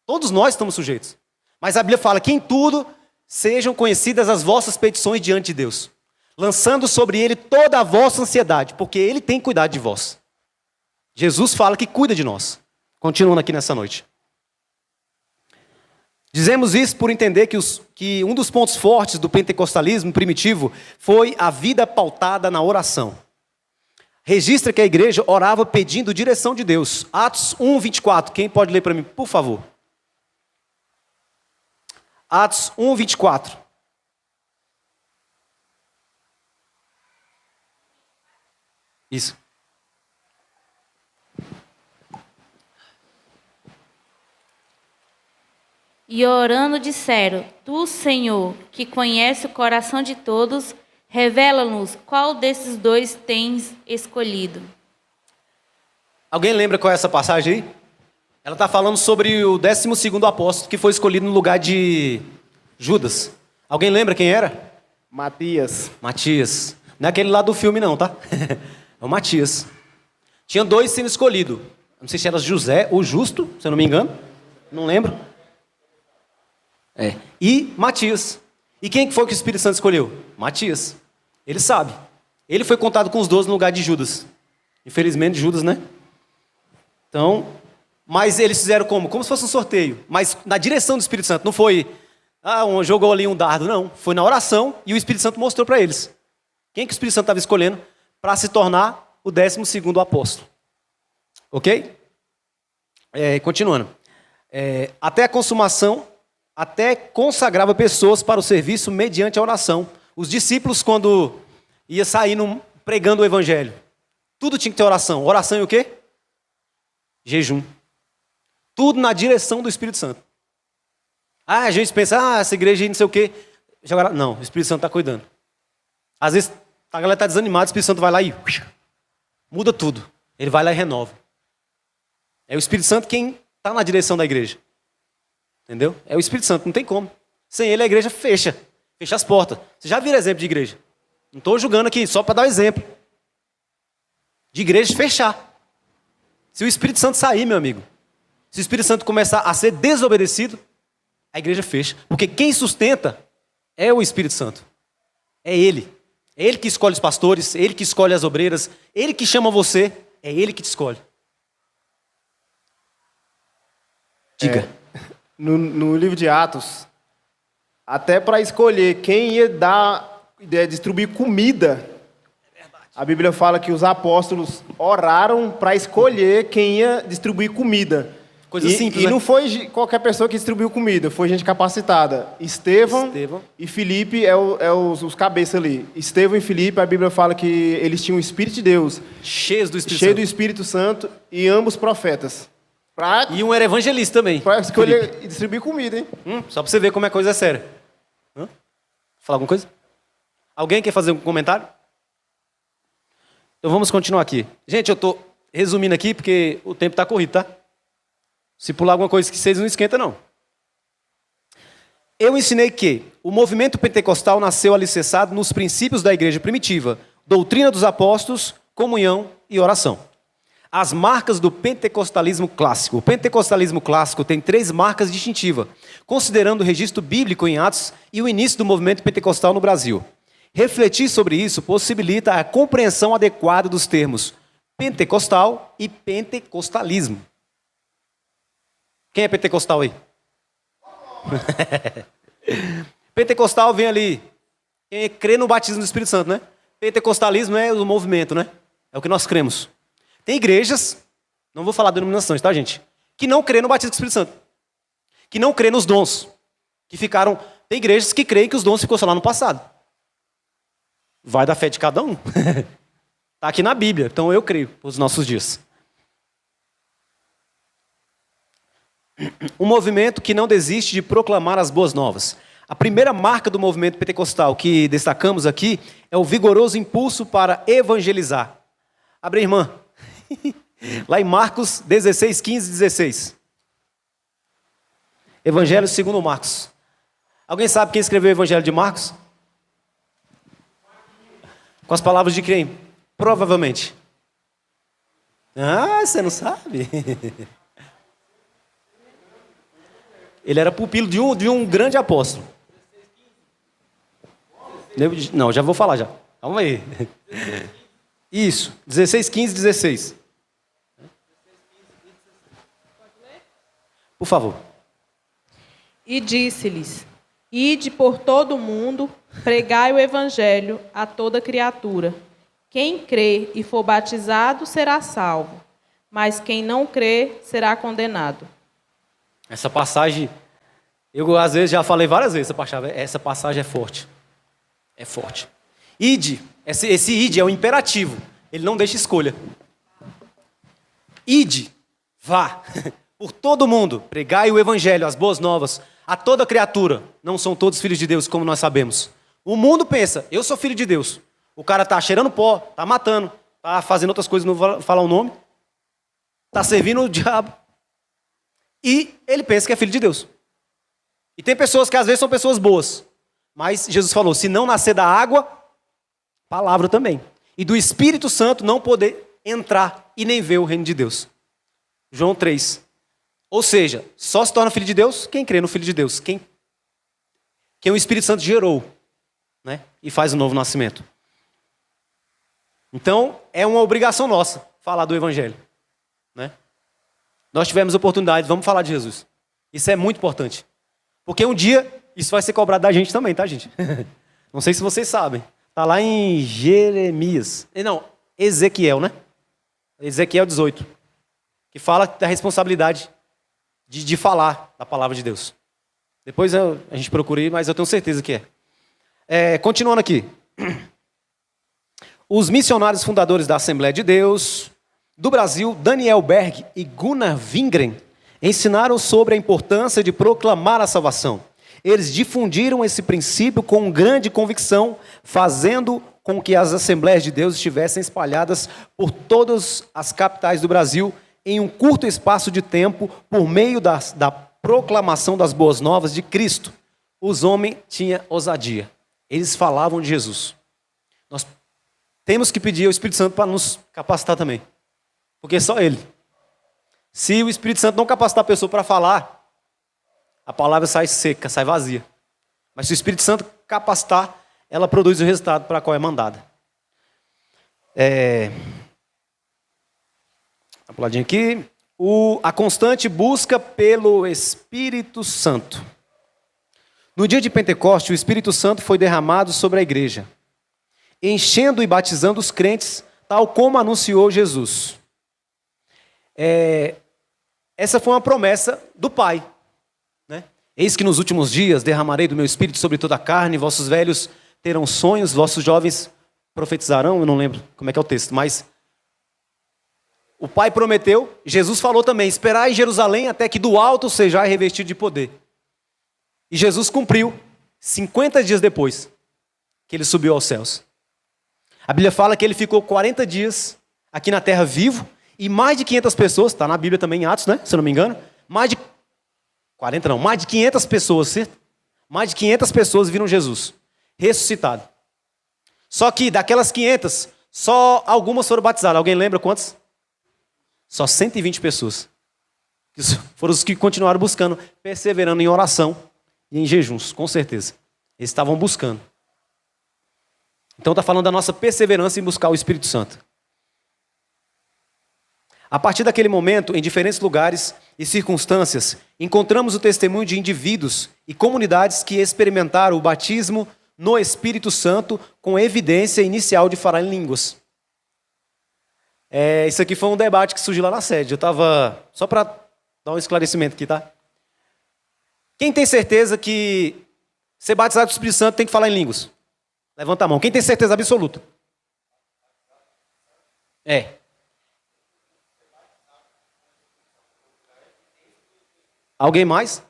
Todos nós estamos sujeitos. Mas a Bíblia fala que em tudo sejam conhecidas as vossas petições diante de Deus, lançando sobre ele toda a vossa ansiedade, porque ele tem cuidado de vós. Jesus fala que cuida de nós. Continuando aqui nessa noite. Dizemos isso por entender que um dos pontos fortes do pentecostalismo primitivo foi a vida pautada na oração. Registra que a igreja orava pedindo direção de Deus. Atos 1:24. Quem pode ler para mim, por favor? Atos 1:24. Isso. E orando disseram, tu, Senhor, que conhece o coração de todos, revela-nos qual desses dois tens escolhido. Alguém lembra qual é essa passagem aí? Ela está falando sobre o 12º apóstolo que foi escolhido no lugar de Judas. Alguém lembra quem era? Matias. Não é aquele lá do filme não, tá? É o Matias. Tinha dois sendo escolhidos. Não sei se era José ou Justo, se eu não me engano. Não lembro. E Matias. E quem foi que o Espírito Santo escolheu? Matias. Ele sabe. Ele foi contado com os 12 no lugar de Judas. Infelizmente, Judas, né? Então, mas eles fizeram como? Como se fosse um sorteio. Mas na direção do Espírito Santo. Não foi, jogou ali um dardo, não. Foi na oração e o Espírito Santo mostrou para eles. Quem que o Espírito Santo estava escolhendo para se tornar o 12º apóstolo. Ok? Continuando. Até a consumação, até consagrava pessoas para o serviço mediante a oração. Os discípulos, quando ia sair pregando o evangelho, tudo tinha que ter oração. Oração e o quê? Jejum. Tudo na direção do Espírito Santo. A gente pensa, essa igreja aí não sei o quê. Não, o Espírito Santo está cuidando. Às vezes a galera está desanimada, o Espírito Santo vai lá e muda tudo. Ele vai lá e renova. É o Espírito Santo quem está na direção da igreja. Entendeu? É o Espírito Santo, não tem como. Sem ele a igreja fecha. Fecha as portas. Você já viram exemplo de igreja? Não estou julgando aqui, só para dar um exemplo. De igreja fechar. Se o Espírito Santo sair, meu amigo, se o Espírito Santo começar a ser desobedecido, a igreja fecha. Porque quem sustenta é o Espírito Santo. É Ele. É Ele que escolhe os pastores, é Ele que escolhe as obreiras, é Ele que chama você, é Ele que te escolhe. Diga. No livro de Atos, até para escolher quem ia distribuir comida, a Bíblia fala que os apóstolos oraram para escolher quem ia distribuir comida. Coisa simples, e né? não foi qualquer pessoa que distribuiu comida, foi gente capacitada. Estevão e Filipe os cabeças ali. Estevão e Filipe, a Bíblia fala que eles tinham o Espírito de Deus. Cheios do Espírito cheio Santo. do Espírito Santo e ambos profetas. E um era evangelista também. Para escolher e distribuir comida, hein? Só para você ver como é coisa é séria. Falar alguma coisa? Alguém quer fazer um comentário? Então vamos continuar aqui. Gente, eu estou resumindo aqui porque o tempo está corrido, tá? Se pular alguma coisa que vocês não esquentam, não. Eu ensinei que o movimento pentecostal nasceu alicerçado nos princípios da igreja primitiva, doutrina dos apóstolos, comunhão e oração. As marcas do pentecostalismo clássico. O pentecostalismo clássico tem 3 marcas distintivas, considerando o registro bíblico em Atos e o início do movimento pentecostal no Brasil. Refletir sobre isso possibilita a compreensão adequada dos termos pentecostal e pentecostalismo. Quem é pentecostal aí? Pentecostal vem ali. Quem crê no batismo do Espírito Santo, né? Pentecostalismo é o movimento, né? É o que nós cremos. Tem igrejas, não vou falar denominações, tá, gente? Que não crê no batismo do Espírito Santo. Que não crê nos dons. Tem igrejas que creem que os dons ficou só lá no passado. Vai da fé de cada um. Está aqui na Bíblia, então eu creio nos nossos dias. Um movimento que não desiste de proclamar as boas novas. A primeira marca do movimento pentecostal que destacamos aqui é o vigoroso impulso para evangelizar. Abre a irmã. Lá em Marcos 16, 15 e 16. Evangelho segundo Marcos. Alguém sabe quem escreveu o Evangelho de Marcos? Com as palavras de quem? Provavelmente. Você não sabe? Ele era pupilo de um grande apóstolo. Não, já vou falar já. Calma aí. Isso, 16, 15, 16. Por favor. E disse-lhes: Ide por todo o mundo, pregai o evangelho a toda criatura. Quem crê e for batizado será salvo, mas quem não crê será condenado. Essa passagem, eu às vezes já falei várias vezes, essa passagem é forte. É forte. Ide, esse ide é o imperativo, ele não deixa escolha. Ide, vá, por todo mundo, pregai o evangelho, as boas novas, a toda criatura. Não são todos filhos de Deus, como nós sabemos. O mundo pensa, eu sou filho de Deus. O cara está cheirando pó, está matando, está fazendo outras coisas, não vou falar o nome. Está servindo o diabo. E ele pensa que é filho de Deus. E tem pessoas que às vezes são pessoas boas. Mas Jesus falou, se não nascer da água, palavra também. E do Espírito Santo não poder entrar e nem ver o reino de Deus. João 3. Ou seja, só se torna filho de Deus quem crê no Filho de Deus. Quem o Espírito Santo gerou, né? E faz o novo nascimento. Então, é uma obrigação nossa. falar do Evangelho, né? Nós tivemos oportunidade, vamos falar de Jesus. Isso é muito importante. Porque um dia isso vai ser cobrado da gente também, tá, gente? Não sei se vocês sabem. Está lá em Jeremias. Não, Ezequiel, né? Ezequiel 18. Que fala da responsabilidade de falar da palavra de Deus. Depois a gente procura ir, mas eu tenho certeza que é. Continuando aqui. Os missionários fundadores da Assembleia de Deus do Brasil, Daniel Berg e Gunnar Wingren, ensinaram sobre a importância de proclamar a salvação. Eles difundiram esse princípio com grande convicção, fazendo com que as Assembleias de Deus estivessem espalhadas por todas as capitais do Brasil em um curto espaço de tempo, por meio da proclamação das boas novas de Cristo. Os homens tinham ousadia. Eles falavam de Jesus. Nós temos que pedir ao Espírito Santo para nos capacitar também. Porque só Ele. Se o Espírito Santo não capacitar a pessoa para falar, a palavra sai seca, sai vazia. Mas se o Espírito Santo capacitar, ela produz o resultado para a qual é mandada. Uma puladinha aqui. A constante busca pelo Espírito Santo. No dia de Pentecostes, o Espírito Santo foi derramado sobre a igreja, enchendo e batizando os crentes, tal como anunciou Jesus. Essa foi uma promessa do Pai, né? Eis que nos últimos dias derramarei do meu Espírito sobre toda a carne, vossos velhos terão sonhos, vossos jovens profetizarão. Eu não lembro como é que é o texto, mas o Pai prometeu, Jesus falou também: esperai em Jerusalém até que do alto sejais revestido de poder. E Jesus cumpriu 50 dias depois que ele subiu aos céus. A Bíblia fala que ele ficou 40 dias aqui na terra vivo, e mais de 500 pessoas, está na Bíblia também em Atos, né? Se eu não me engano, mais de 500 pessoas, certo? Mais de 500 pessoas viram Jesus ressuscitado. Só que daquelas 500, só algumas foram batizadas. Alguém lembra quantas? Só 120 pessoas. Foram os que continuaram buscando, perseverando em oração e em jejuns, com certeza. Eles estavam buscando. Então está falando da nossa perseverança em buscar o Espírito Santo. A partir daquele momento, em diferentes lugares e circunstâncias, encontramos o testemunho de indivíduos e comunidades que experimentaram o batismo no Espírito Santo com evidência inicial de falar em línguas. Isso aqui foi um debate que surgiu lá na sede. Eu estava... Só para dar um esclarecimento aqui, tá? Quem tem certeza que ser batizado com o Espírito Santo tem que falar em línguas? Levanta a mão. Quem tem certeza absoluta? Alguém mais?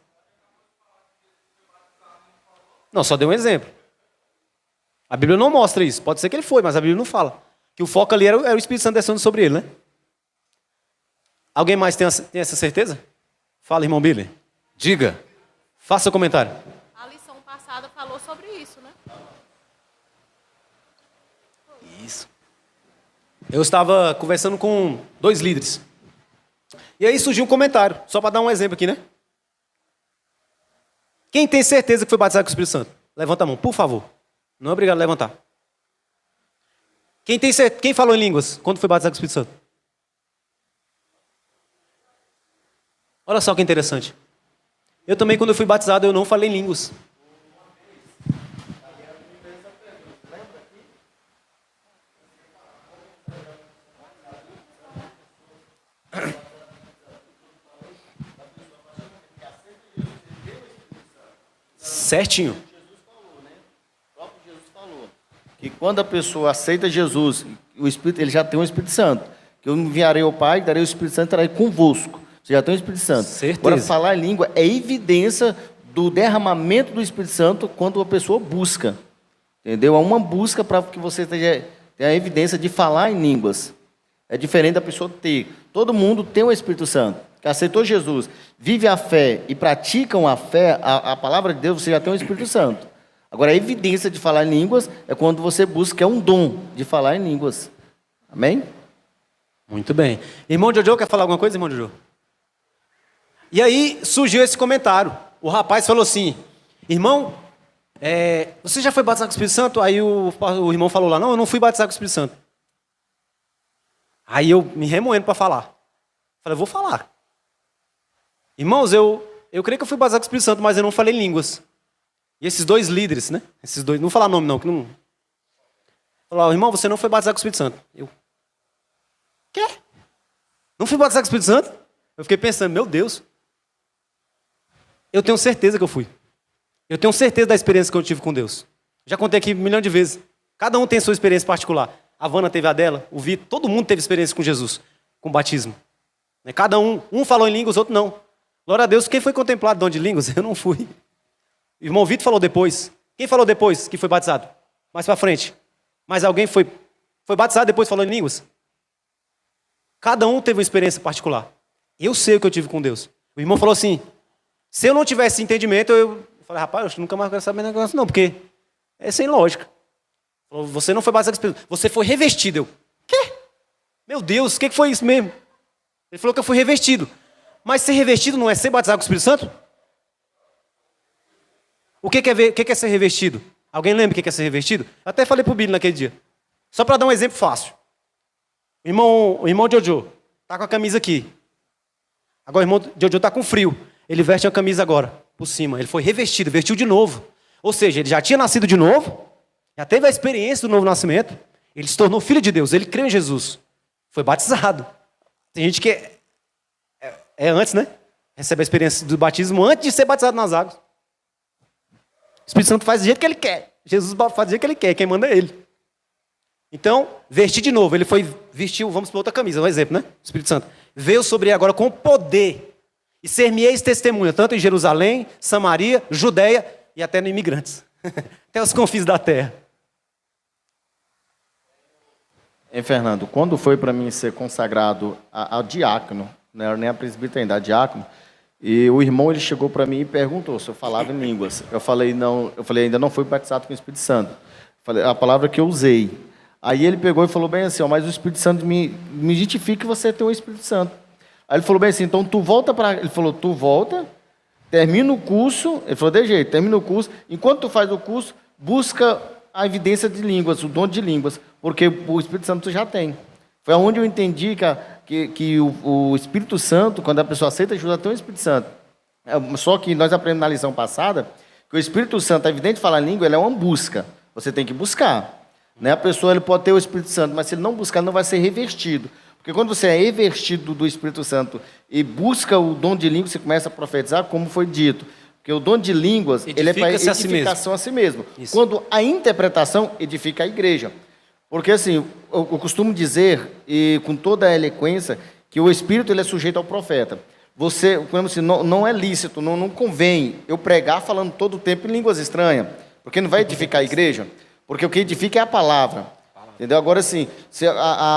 Não, só deu um exemplo. A Bíblia não mostra isso. Pode ser que ele foi, mas a Bíblia não fala. Que o foco ali era o Espírito Santo descendo sobre ele, né? Alguém mais tem essa certeza? Fala, irmão Billy. Diga. Faça o comentário. A lição passada falou sobre isso, né? Isso. Eu estava conversando com 2 líderes. E aí surgiu um comentário, só para dar um exemplo aqui, né? Quem tem certeza que foi batizado com o Espírito Santo? Levanta a mão, por favor. Não é obrigado a levantar. Quem falou em línguas quando foi batizado com o Espírito Santo? Olha só que interessante. Eu também, quando eu fui batizado, eu não falei em línguas. Certinho. O próprio Jesus falou que quando a pessoa aceita Jesus, o Espírito, ele já tem o Espírito Santo. Que eu enviarei ao Pai, darei o Espírito Santo, estarei convosco. Você já tem o Espírito Santo. Certeza. Agora, falar em língua é evidência do derramamento do Espírito Santo quando a pessoa busca. Entendeu? É uma busca para que você tenha a evidência de falar em línguas. É diferente da pessoa ter. Todo mundo tem o Espírito Santo. Que aceitou Jesus, vive a fé e praticam a fé, a palavra de Deus, você já tem o Espírito Santo. Agora, a evidência de falar em línguas é quando você busca um dom de falar em línguas. Amém? Muito bem. Irmão Jojo, quer falar alguma coisa, irmão Jojo? E aí surgiu esse comentário. O rapaz falou assim: irmão, você já foi batizado com o Espírito Santo? Aí o irmão falou lá: não, eu não fui batizado com o Espírito Santo. Aí eu me remoendo para falar. Falei, eu vou falar. Irmãos, eu creio que eu fui batizado com o Espírito Santo, mas eu não falei línguas. E esses dois líderes, né? Esses dois, não vou falar nome não, que não... Falaram, irmão, você não foi batizado com o Espírito Santo. Eu, quê? Não fui batizado com o Espírito Santo? Eu fiquei pensando, meu Deus. Eu tenho certeza que eu fui. Eu tenho certeza da experiência que eu tive com Deus. Já contei aqui 1 milhão de vezes. Cada um tem sua experiência particular. A Vana teve a dela, o Vitor, todo mundo teve experiência com Jesus, com o batismo. Cada um falou em línguas, outro não. Glória a Deus, quem foi contemplado dom de línguas? Eu não fui. O irmão Vitor falou depois. Quem falou depois que foi batizado? Mais para frente. Mas alguém foi batizado depois falando em línguas? Cada um teve uma experiência particular. Eu sei o que eu tive com Deus. O irmão falou assim, se eu não tivesse entendimento, eu falei, rapaz, eu nunca mais quero saber negócio não, porque é sem lógica. Falou, você não foi batizado com o Espírito, você foi revestido. Eu, quê? Meu Deus, o que foi isso mesmo? Ele falou que eu fui revestido. Mas ser revestido não é ser batizado com o Espírito Santo? O que é ser revestido? Alguém lembra o que é ser revestido? Eu até falei pro Billy naquele dia. Só para dar um exemplo fácil. O irmão Jojo tá com a camisa aqui. Agora o irmão Jojo tá com frio. Ele veste a camisa agora, por cima. Ele foi revestido, vestiu de novo. Ou seja, ele já tinha nascido de novo, já teve a experiência do novo nascimento, ele se tornou filho de Deus, ele creu em Jesus. Foi batizado. Tem gente que é antes, né? Recebe a experiência do batismo antes de ser batizado nas águas. O Espírito Santo faz do jeito que ele quer. Jesus faz do jeito que ele quer, quem manda é ele. Então, vestir de novo. Ele vestiu, vamos para outra camisa, um exemplo, né? O Espírito Santo. Veio sobre ele agora com poder. E ser-me-eis testemunha, tanto em Jerusalém, Samaria, Judeia e até no imigrantes. Até os confins da terra. Fernando, quando foi para mim ser consagrado a diácono, não era nem a presbítero ainda, a diácono, e o irmão ele chegou para mim e perguntou se eu falava em línguas. Eu falei, não, ainda não fui batizado com o Espírito Santo. Falei, a palavra que eu usei. Aí ele pegou e falou bem assim, ó, mas o Espírito Santo me justifica que você tem o Espírito Santo. Aí ele falou bem assim, então tu volta para... Ele falou, tu volta, termina o curso, ele falou, de jeito, termina o curso, enquanto tu faz o curso, busca a evidência de línguas, o dom de línguas, porque o Espírito Santo tu já tem. Foi onde eu entendi que o Espírito Santo, quando a pessoa aceita Jesus, tem o Espírito Santo. Só que nós aprendemos na lição passada que o Espírito Santo, é evidente falar língua, ele é uma busca. Você tem que buscar. Né? A pessoa ele pode ter o Espírito Santo, mas se ele não buscar, não vai ser revestido. Porque quando você é revestido do Espírito Santo e busca o dom de línguas, você começa a profetizar, como foi dito. Porque o dom de línguas ele é para edificação a si mesmo. Isso. Quando a interpretação edifica a igreja. Porque assim, eu costumo dizer, e com toda a eloquência, que o Espírito ele é sujeito ao profeta. Você, assim, não é lícito, não convém eu pregar falando todo o tempo em línguas estranhas, porque não vai edificar a igreja. Porque o que edifica é a palavra. Entendeu? Agora, assim,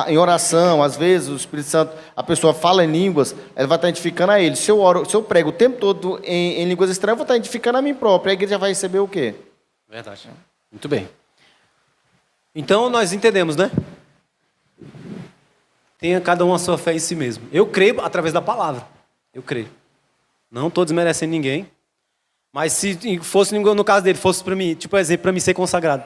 em oração, às vezes, o Espírito Santo, a pessoa fala em línguas, ela vai estar edificando a ele. Se eu prego o tempo todo em línguas estranhas, eu vou estar edificando a mim próprio. A igreja vai receber o quê? Verdade. Muito bem. Então, nós entendemos, né? Tenha cada um a sua fé em si mesmo. Eu creio através da palavra. Eu creio. Não estou desmerecendo ninguém. Mas se fosse, no caso dele, fosse para mim, tipo, exemplo, para mim ser consagrado.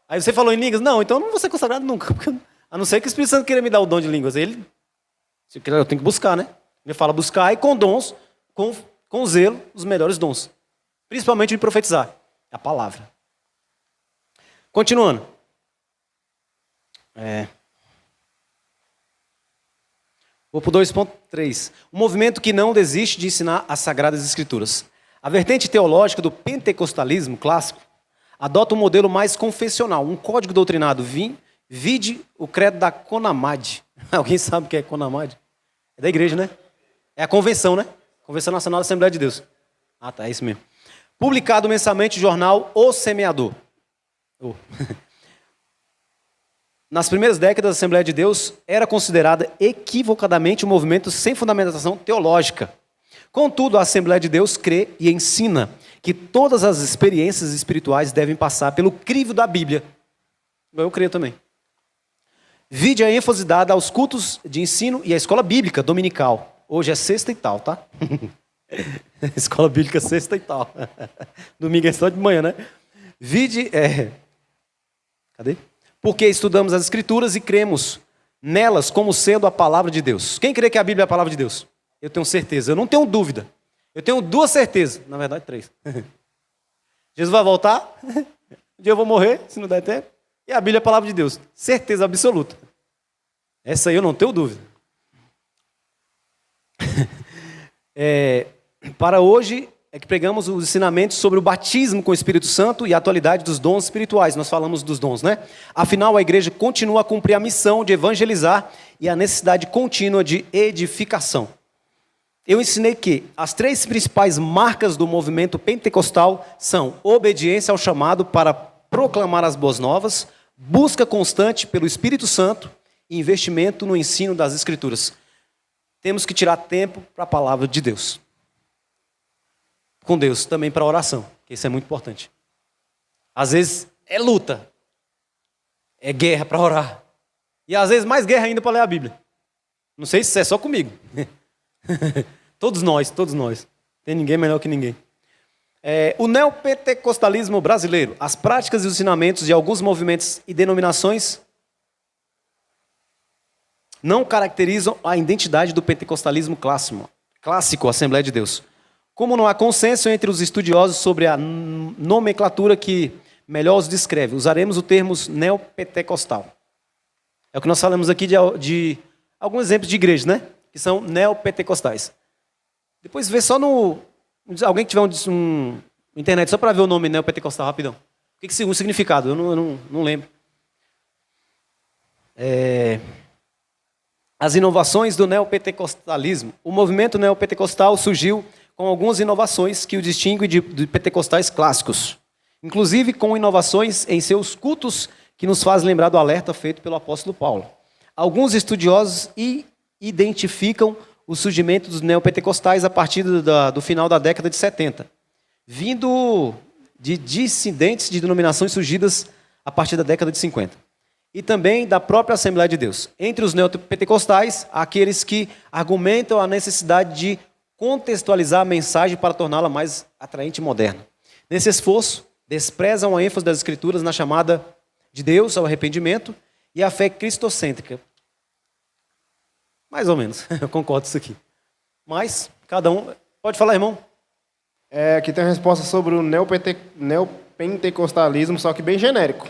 Aí você falou em línguas? Não, então eu não vou ser consagrado nunca. Porque, a não ser que o Espírito Santo queira me dar o dom de línguas. Eu tenho que buscar, né? Ele fala buscar e com dons, com zelo, os melhores dons. Principalmente de profetizar. A palavra. Continuando. Vou para o 2.3. O movimento que não desiste de ensinar as Sagradas Escrituras. A vertente teológica do pentecostalismo clássico adota um modelo mais confessional, um código doutrinado. Vide o credo da CONAMAD. Alguém sabe o que é CONAMAD? É da igreja, né? É a convenção, né? Convenção Nacional da Assembleia de Deus. Ah, tá, é isso mesmo. Publicado mensalmente no jornal O Semeador. Nas primeiras décadas, a Assembleia de Deus era considerada equivocadamente um movimento sem fundamentação teológica. Contudo, a Assembleia de Deus crê e ensina que todas as experiências espirituais devem passar pelo crivo da Bíblia. Eu creio também. Vide a ênfase dada aos cultos de ensino e à escola bíblica dominical. Hoje é sexta e tal, tá? Escola bíblica sexta e tal. Domingo é só de manhã, né? Vide... Cadê? Porque estudamos as Escrituras e cremos nelas como sendo a palavra de Deus. Quem crê que a Bíblia é a palavra de Deus? Eu tenho certeza, eu não tenho dúvida. Eu tenho 2 certezas, na verdade 3. Jesus vai voltar, um dia eu vou morrer, se não der tempo, e a Bíblia é a palavra de Deus. Certeza absoluta. Essa aí eu não tenho dúvida. Para hoje é que pregamos os ensinamentos sobre o batismo com o Espírito Santo e a atualidade dos dons espirituais. Nós falamos dos dons, né? Afinal, a igreja continua a cumprir a missão de evangelizar e a necessidade contínua de edificação. Eu ensinei que as 3 principais marcas do movimento pentecostal são obediência ao chamado para proclamar as boas novas, busca constante pelo Espírito Santo e investimento no ensino das Escrituras. Temos que tirar tempo para a palavra de Deus. Com Deus, também para a oração, que isso é muito importante. Às vezes é luta, é guerra para orar. E às vezes mais guerra ainda para ler a Bíblia. Não sei se é só comigo. Todos nós. Tem ninguém melhor que ninguém. O neopentecostalismo brasileiro, as práticas e os ensinamentos de alguns movimentos e denominações não caracterizam a identidade do pentecostalismo clássico, Assembleia de Deus. Como não há consenso entre os estudiosos sobre a nomenclatura que melhor os descreve, usaremos o termo neopentecostal. É o que nós falamos aqui de alguns exemplos de igrejas, né? Que são neopentecostais. Depois vê só no... Alguém que tiver um internet só para ver o nome neopentecostal, rapidão. O que o significado? Eu não lembro. As inovações do neopentecostalismo. O movimento neopentecostal surgiu com algumas inovações que o distinguem de pentecostais clássicos. Inclusive com inovações em seus cultos que nos faz lembrar do alerta feito pelo apóstolo Paulo. Alguns estudiosos identificam o surgimento dos neopentecostais a partir do final da década de 70, vindo de dissidentes de denominações surgidas a partir da década de 50. E também da própria Assembleia de Deus. Entre os neopentecostais, há aqueles que argumentam a necessidade de contextualizar a mensagem para torná-la mais atraente e moderna. Nesse esforço, desprezam a ênfase das Escrituras na chamada de Deus ao arrependimento e a fé cristocêntrica. Mais ou menos, eu concordo com isso aqui. Mas, cada um... Pode falar, irmão? Aqui tem a resposta sobre o neopentecostalismo, só que bem genérico.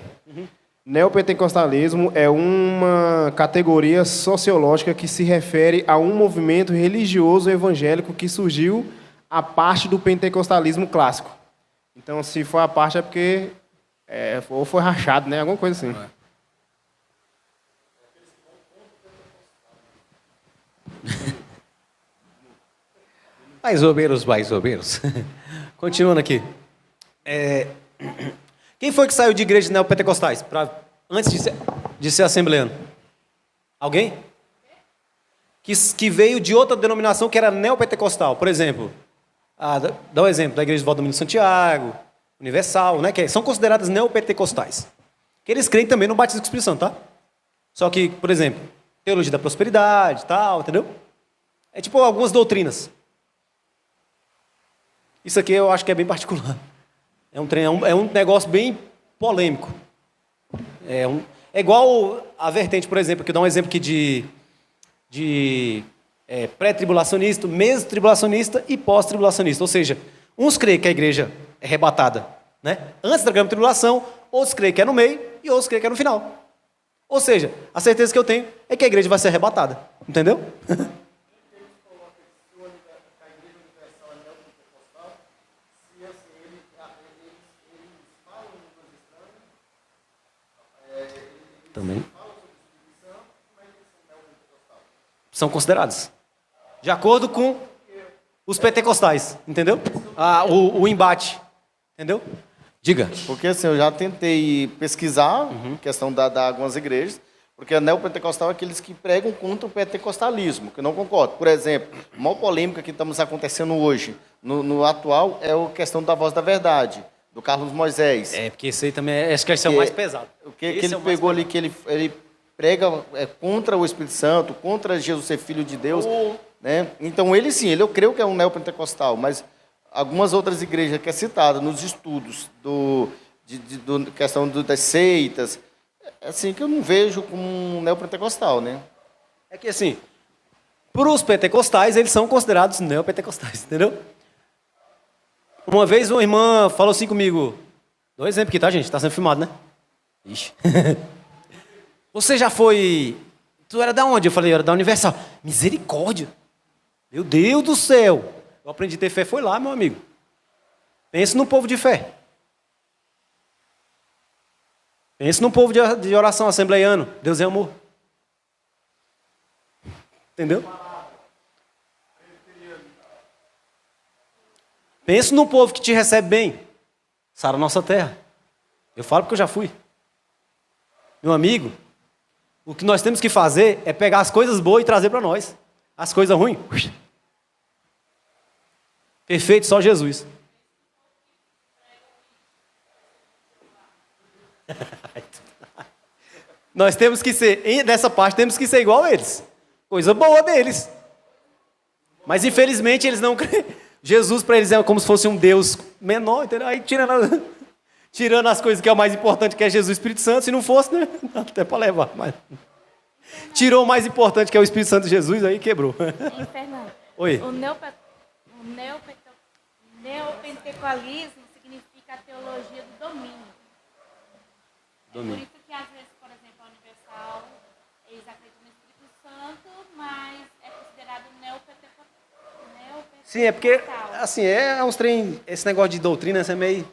Neopentecostalismo é uma categoria sociológica que se refere a um movimento religioso evangélico que surgiu a parte do pentecostalismo clássico. Então, se for a parte é porque ou foi rachado, né? Alguma coisa assim. Mais ou menos. Continuando aqui. Quem foi que saiu de igrejas neopentecostais antes de ser assembleano? Alguém? Que veio de outra denominação que era neopentecostal. Por exemplo, dá um exemplo da Igreja de Valdomiro de Santiago, Universal, né, que são consideradas neopentecostais. Que eles creem também no batismo com o Espírito Santo, tá? Só que, por exemplo, teologia da prosperidade, tal, entendeu? É tipo algumas doutrinas. Isso aqui eu acho que é bem particular. É um negócio bem polêmico. É igual a vertente, por exemplo, que dá um exemplo aqui de pré-tribulacionista, meso-tribulacionista e pós-tribulacionista. Ou seja, uns creem que a igreja é arrebatada, né, antes da grande tribulação, outros creem que é no meio e outros creem que é no final. Ou seja, a certeza que eu tenho é que a igreja vai ser arrebatada. Entendeu? Também. São considerados. De acordo com os pentecostais, entendeu? O embate, entendeu? Diga. Porque assim, eu já tentei pesquisar questão da algumas igrejas, porque a neopentecostal é aqueles que pregam contra o pentecostalismo, que eu não concordo. Por exemplo, a maior polêmica que estamos acontecendo hoje, no atual, é a questão da voz da verdade, do Carlos Moisés. Porque esse aí também, acho que esse é o mais pesado. O que ele pegou ali, que ele prega contra o Espírito Santo, contra Jesus ser filho de Deus, né? Então ele sim, eu creio que é um neopentecostal, mas algumas outras igrejas que é citada nos estudos questão das seitas, É assim que eu não vejo como um neopentecostal, né? É que assim, para os pentecostais, eles são considerados neopentecostais, entendeu? Uma vez uma irmã falou assim comigo, dou um exemplo aqui, tá, gente? Tá sendo filmado, né? Ixi. Você já foi... Tu era da onde? Eu falei, eu era da Universal. Misericórdia! Meu Deus do céu! Eu aprendi a ter fé, foi lá, meu amigo. Pense num povo de fé. Pense num povo de oração assembleiano. Deus é amor. Entendeu? Pense num povo que te recebe bem. Sara nossa terra. Eu falo porque eu já fui. Meu amigo, o que nós temos que fazer é pegar as coisas boas e trazer para nós. As coisas ruins. Perfeito, só Jesus. Nós temos que ser, dessa parte, temos que ser igual a eles. Coisa boa deles. Mas infelizmente eles não creem. Jesus para eles é como se fosse um Deus menor, entendeu? Aí tirando as coisas que é o mais importante, que é Jesus e o Espírito Santo, se não fosse, né? Até para levar. Mas... Tirou o mais importante, que é o Espírito Santo de Jesus, aí quebrou. Hein, Fernando? Oi. O neopentecostalismo significa a teologia do domínio. Domínio. É por isso que, às vezes, por exemplo, a Universal, eles acreditam no Espírito Santo, mas é considerado neopentecostal. Sim, é porque, assim, é uns trem, esse negócio de doutrina, é meio...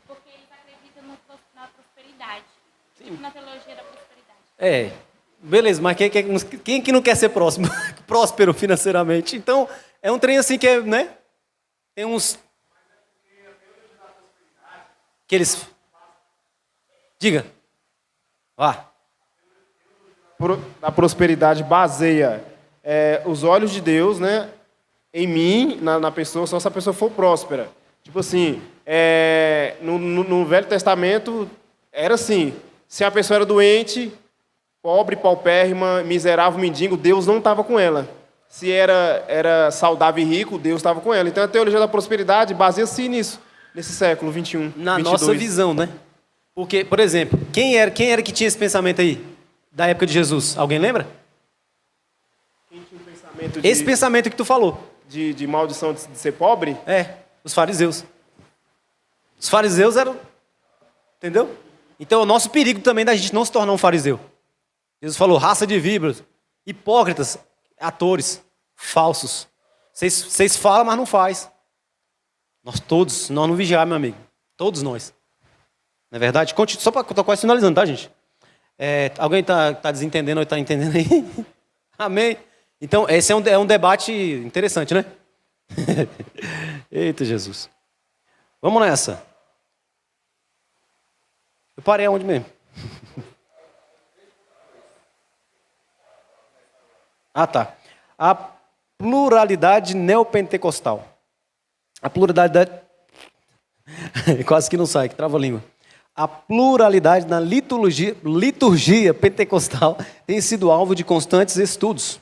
Porque eles acreditam na prosperidade. Tipo na teologia da prosperidade. É, beleza, mas quem que não quer ser próximo, próspero financeiramente? Então, é um trem assim que é, né? Tem uns... Que eles... Diga. Vá. A prosperidade baseia os olhos de Deus, né, em mim, na pessoa, só se a pessoa for próspera. Tipo assim, no Velho Testamento era assim, se a pessoa era doente, pobre, paupérrima, miserável, mendigo, Deus não estava com ela. Se era saudável e rico, Deus estava com ela. Então a teologia da prosperidade baseia-se nisso, nesse século 21, Na 22. nossa visão, né? Porque, por exemplo, quem era que tinha esse pensamento aí, da época de Jesus? Alguém lembra? Quem tinha um pensamento Esse pensamento que tu falou. de maldição de ser pobre? É, os fariseus. Os fariseus eram... Entendeu? Então é o nosso perigo também da gente não se tornar um fariseu. Jesus falou, raça de víboras, hipócritas, atores, falsos. Vocês falam, mas não faz. Nós não vigiar, meu amigo. Todos nós. Não é verdade? Só para estou quase finalizando, tá, gente? Alguém está desentendendo ou está entendendo aí? Amém? Então, esse é um debate interessante, né? Eita, Jesus. Vamos nessa. Eu parei aonde mesmo? Ah, tá. A pluralidade neopentecostal. A pluralidade... Quase que não sai, que trava a língua. A pluralidade na liturgia pentecostal tem sido alvo de constantes estudos.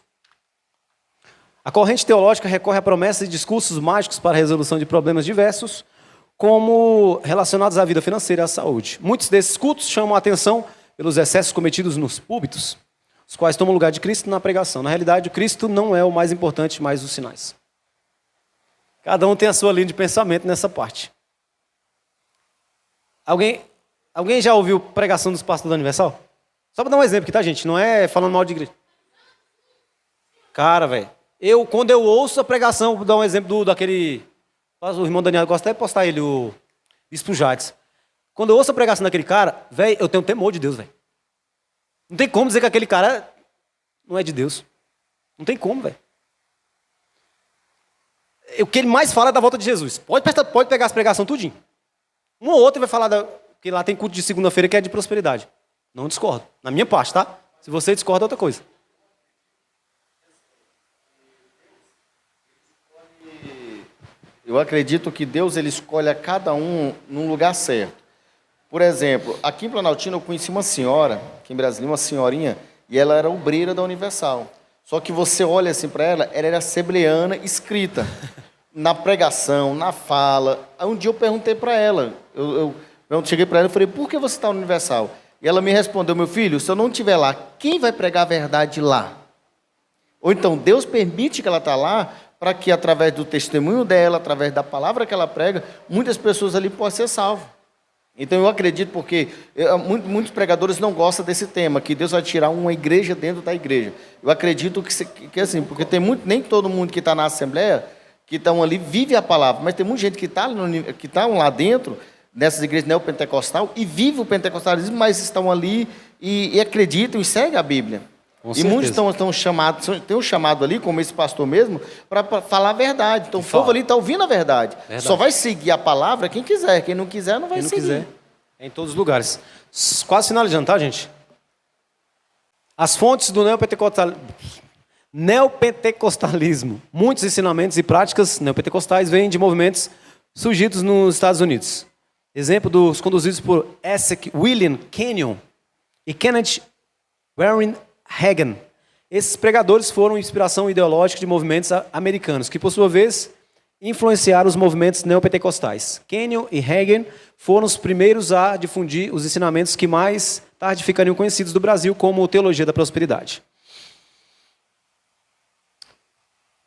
A corrente teológica recorre a promessas e discursos mágicos para a resolução de problemas diversos, como relacionados à vida financeira e à saúde. Muitos desses cultos chamam a atenção pelos excessos cometidos nos púlpitos, os quais tomam o lugar de Cristo na pregação. Na realidade, o Cristo não é o mais importante, mas os sinais. Cada um tem a sua linha de pensamento nessa parte. Alguém já ouviu pregação dos pastores da Universal? Só para dar um exemplo aqui, tá, gente? Não é falando mal de igreja. Cara, velho, quando eu ouço a pregação, vou dar um exemplo daquele... O irmão Daniel gosta até de postar ele, o Bispo Jades. Quando eu ouço a pregação daquele cara, velho, eu tenho temor de Deus, velho. Não tem como dizer que aquele cara não é de Deus. Não tem como, velho. O que ele mais fala é da volta de Jesus. Pode pegar as pregações tudinho. Um ou outro vai falar que lá tem culto de segunda-feira que é de prosperidade. Não discordo. Na minha parte, tá? Se você discorda, é outra coisa. Eu acredito que Deus ele escolhe a cada um num lugar certo. Por exemplo, aqui em Planaltina eu conheci uma senhora, aqui em Brasília, uma senhorinha, e ela era obreira da Universal. Só que você olha assim para ela era assembleana escrita. Na pregação, na fala. Aí um dia eu perguntei para ela, eu cheguei para ela e falei, por que você está no Universal? E ela me respondeu, meu filho, se eu não estiver lá, quem vai pregar a verdade lá? Ou então, Deus permite que ela está lá para que, através do testemunho dela, através da palavra que ela prega, muitas pessoas ali possam ser salvas. Então, eu acredito, porque muitos pregadores não gostam desse tema, que Deus vai tirar uma igreja dentro da igreja. Eu acredito que assim, porque nem todo mundo que está na Assembleia, que estão ali, vive a palavra, mas tem muita gente que está lá dentro, nessas igrejas neopentecostal, e vive o pentecostalismo, mas estão ali e acreditam e seguem a Bíblia. Com e certeza. muitos estão chamados, tem um chamado ali, como esse pastor mesmo, para falar a verdade. Então, o povo ali está ouvindo a verdade. Só vai seguir a palavra quem quiser. Quem não quiser, não vai Quem não seguir. quiser, é em todos os lugares. Quase finalizando, tá, gente? As fontes do neopentecostalismo. Muitos ensinamentos e práticas neopentecostais vêm de movimentos surgidos nos Estados Unidos. Exemplo dos conduzidos por Essex William Kenyon e Kenneth Warren Hagin. Esses pregadores foram inspiração ideológica de movimentos americanos, que, por sua vez, influenciaram os movimentos neopentecostais. Kenyon e Hagin foram os primeiros a difundir os ensinamentos que mais tarde ficariam conhecidos do Brasil como teologia da prosperidade.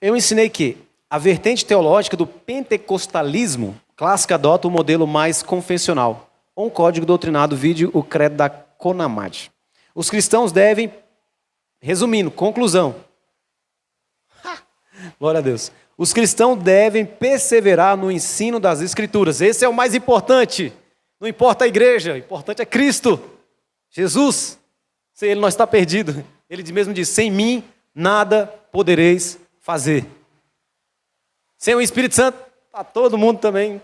Eu ensinei que a vertente teológica do pentecostalismo clássica adota o modelo mais convencional, ou um código doutrinado, vide o credo da Conamad. Os cristãos devem, resumindo, conclusão. Glória a Deus. Os cristãos devem perseverar no ensino das Escrituras. Esse é o mais importante. Não importa a igreja, o importante é Cristo. Jesus. Sem Ele nós está perdido. Ele mesmo diz, sem mim nada podereis fazer. Sem o Espírito Santo, está todo mundo também.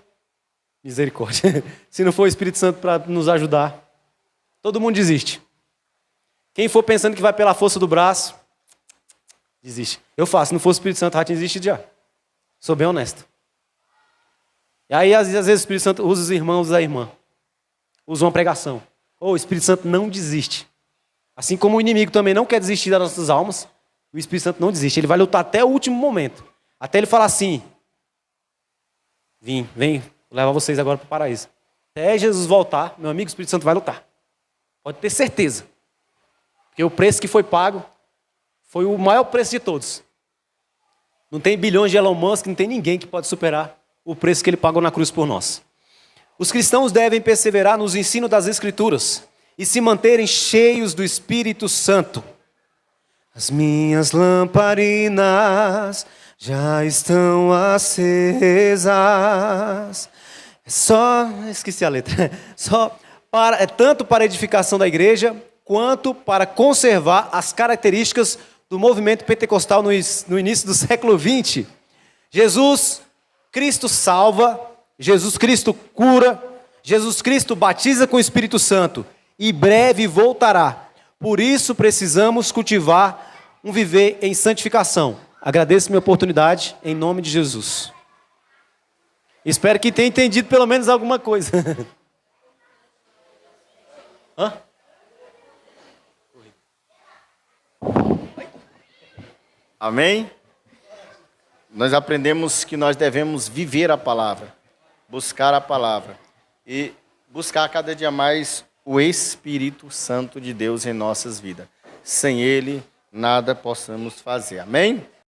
Misericórdia. Se não for o Espírito Santo para nos ajudar, todo mundo desiste. Quem for pensando que vai pela força do braço, desiste. Eu faço, se não fosse o Espírito Santo, já tinha desistido já. Sou bem honesto. E aí, às vezes, o Espírito Santo usa os irmãos, usa a irmã. Usa uma pregação. O Espírito Santo não desiste. Assim como o inimigo também não quer desistir das nossas almas, o Espírito Santo não desiste. Ele vai lutar até o último momento. Até ele falar assim, vem, vou levar vocês agora para o paraíso. Até Jesus voltar, meu amigo, o Espírito Santo vai lutar. Pode ter certeza. Porque o preço que foi pago foi o maior preço de todos. Não tem bilhões de Elon Musk, não tem ninguém que pode superar o preço que ele pagou na cruz por nós. Os cristãos devem perseverar nos ensinos das Escrituras e se manterem cheios do Espírito Santo. As minhas lamparinas já estão acesas. Esqueci a letra. Tanto para a edificação da igreja, quanto para conservar as características do movimento pentecostal no início do século XX. Jesus Cristo salva, Jesus Cristo cura, Jesus Cristo batiza com o Espírito Santo e breve voltará. Por isso precisamos cultivar um viver em santificação. Agradeço minha oportunidade em nome de Jesus. Espero que tenha entendido pelo menos alguma coisa. Hã? Amém? Nós aprendemos que nós devemos viver a palavra, buscar a palavra e buscar cada dia mais o Espírito Santo de Deus em nossas vidas. Sem Ele, nada possamos fazer. Amém?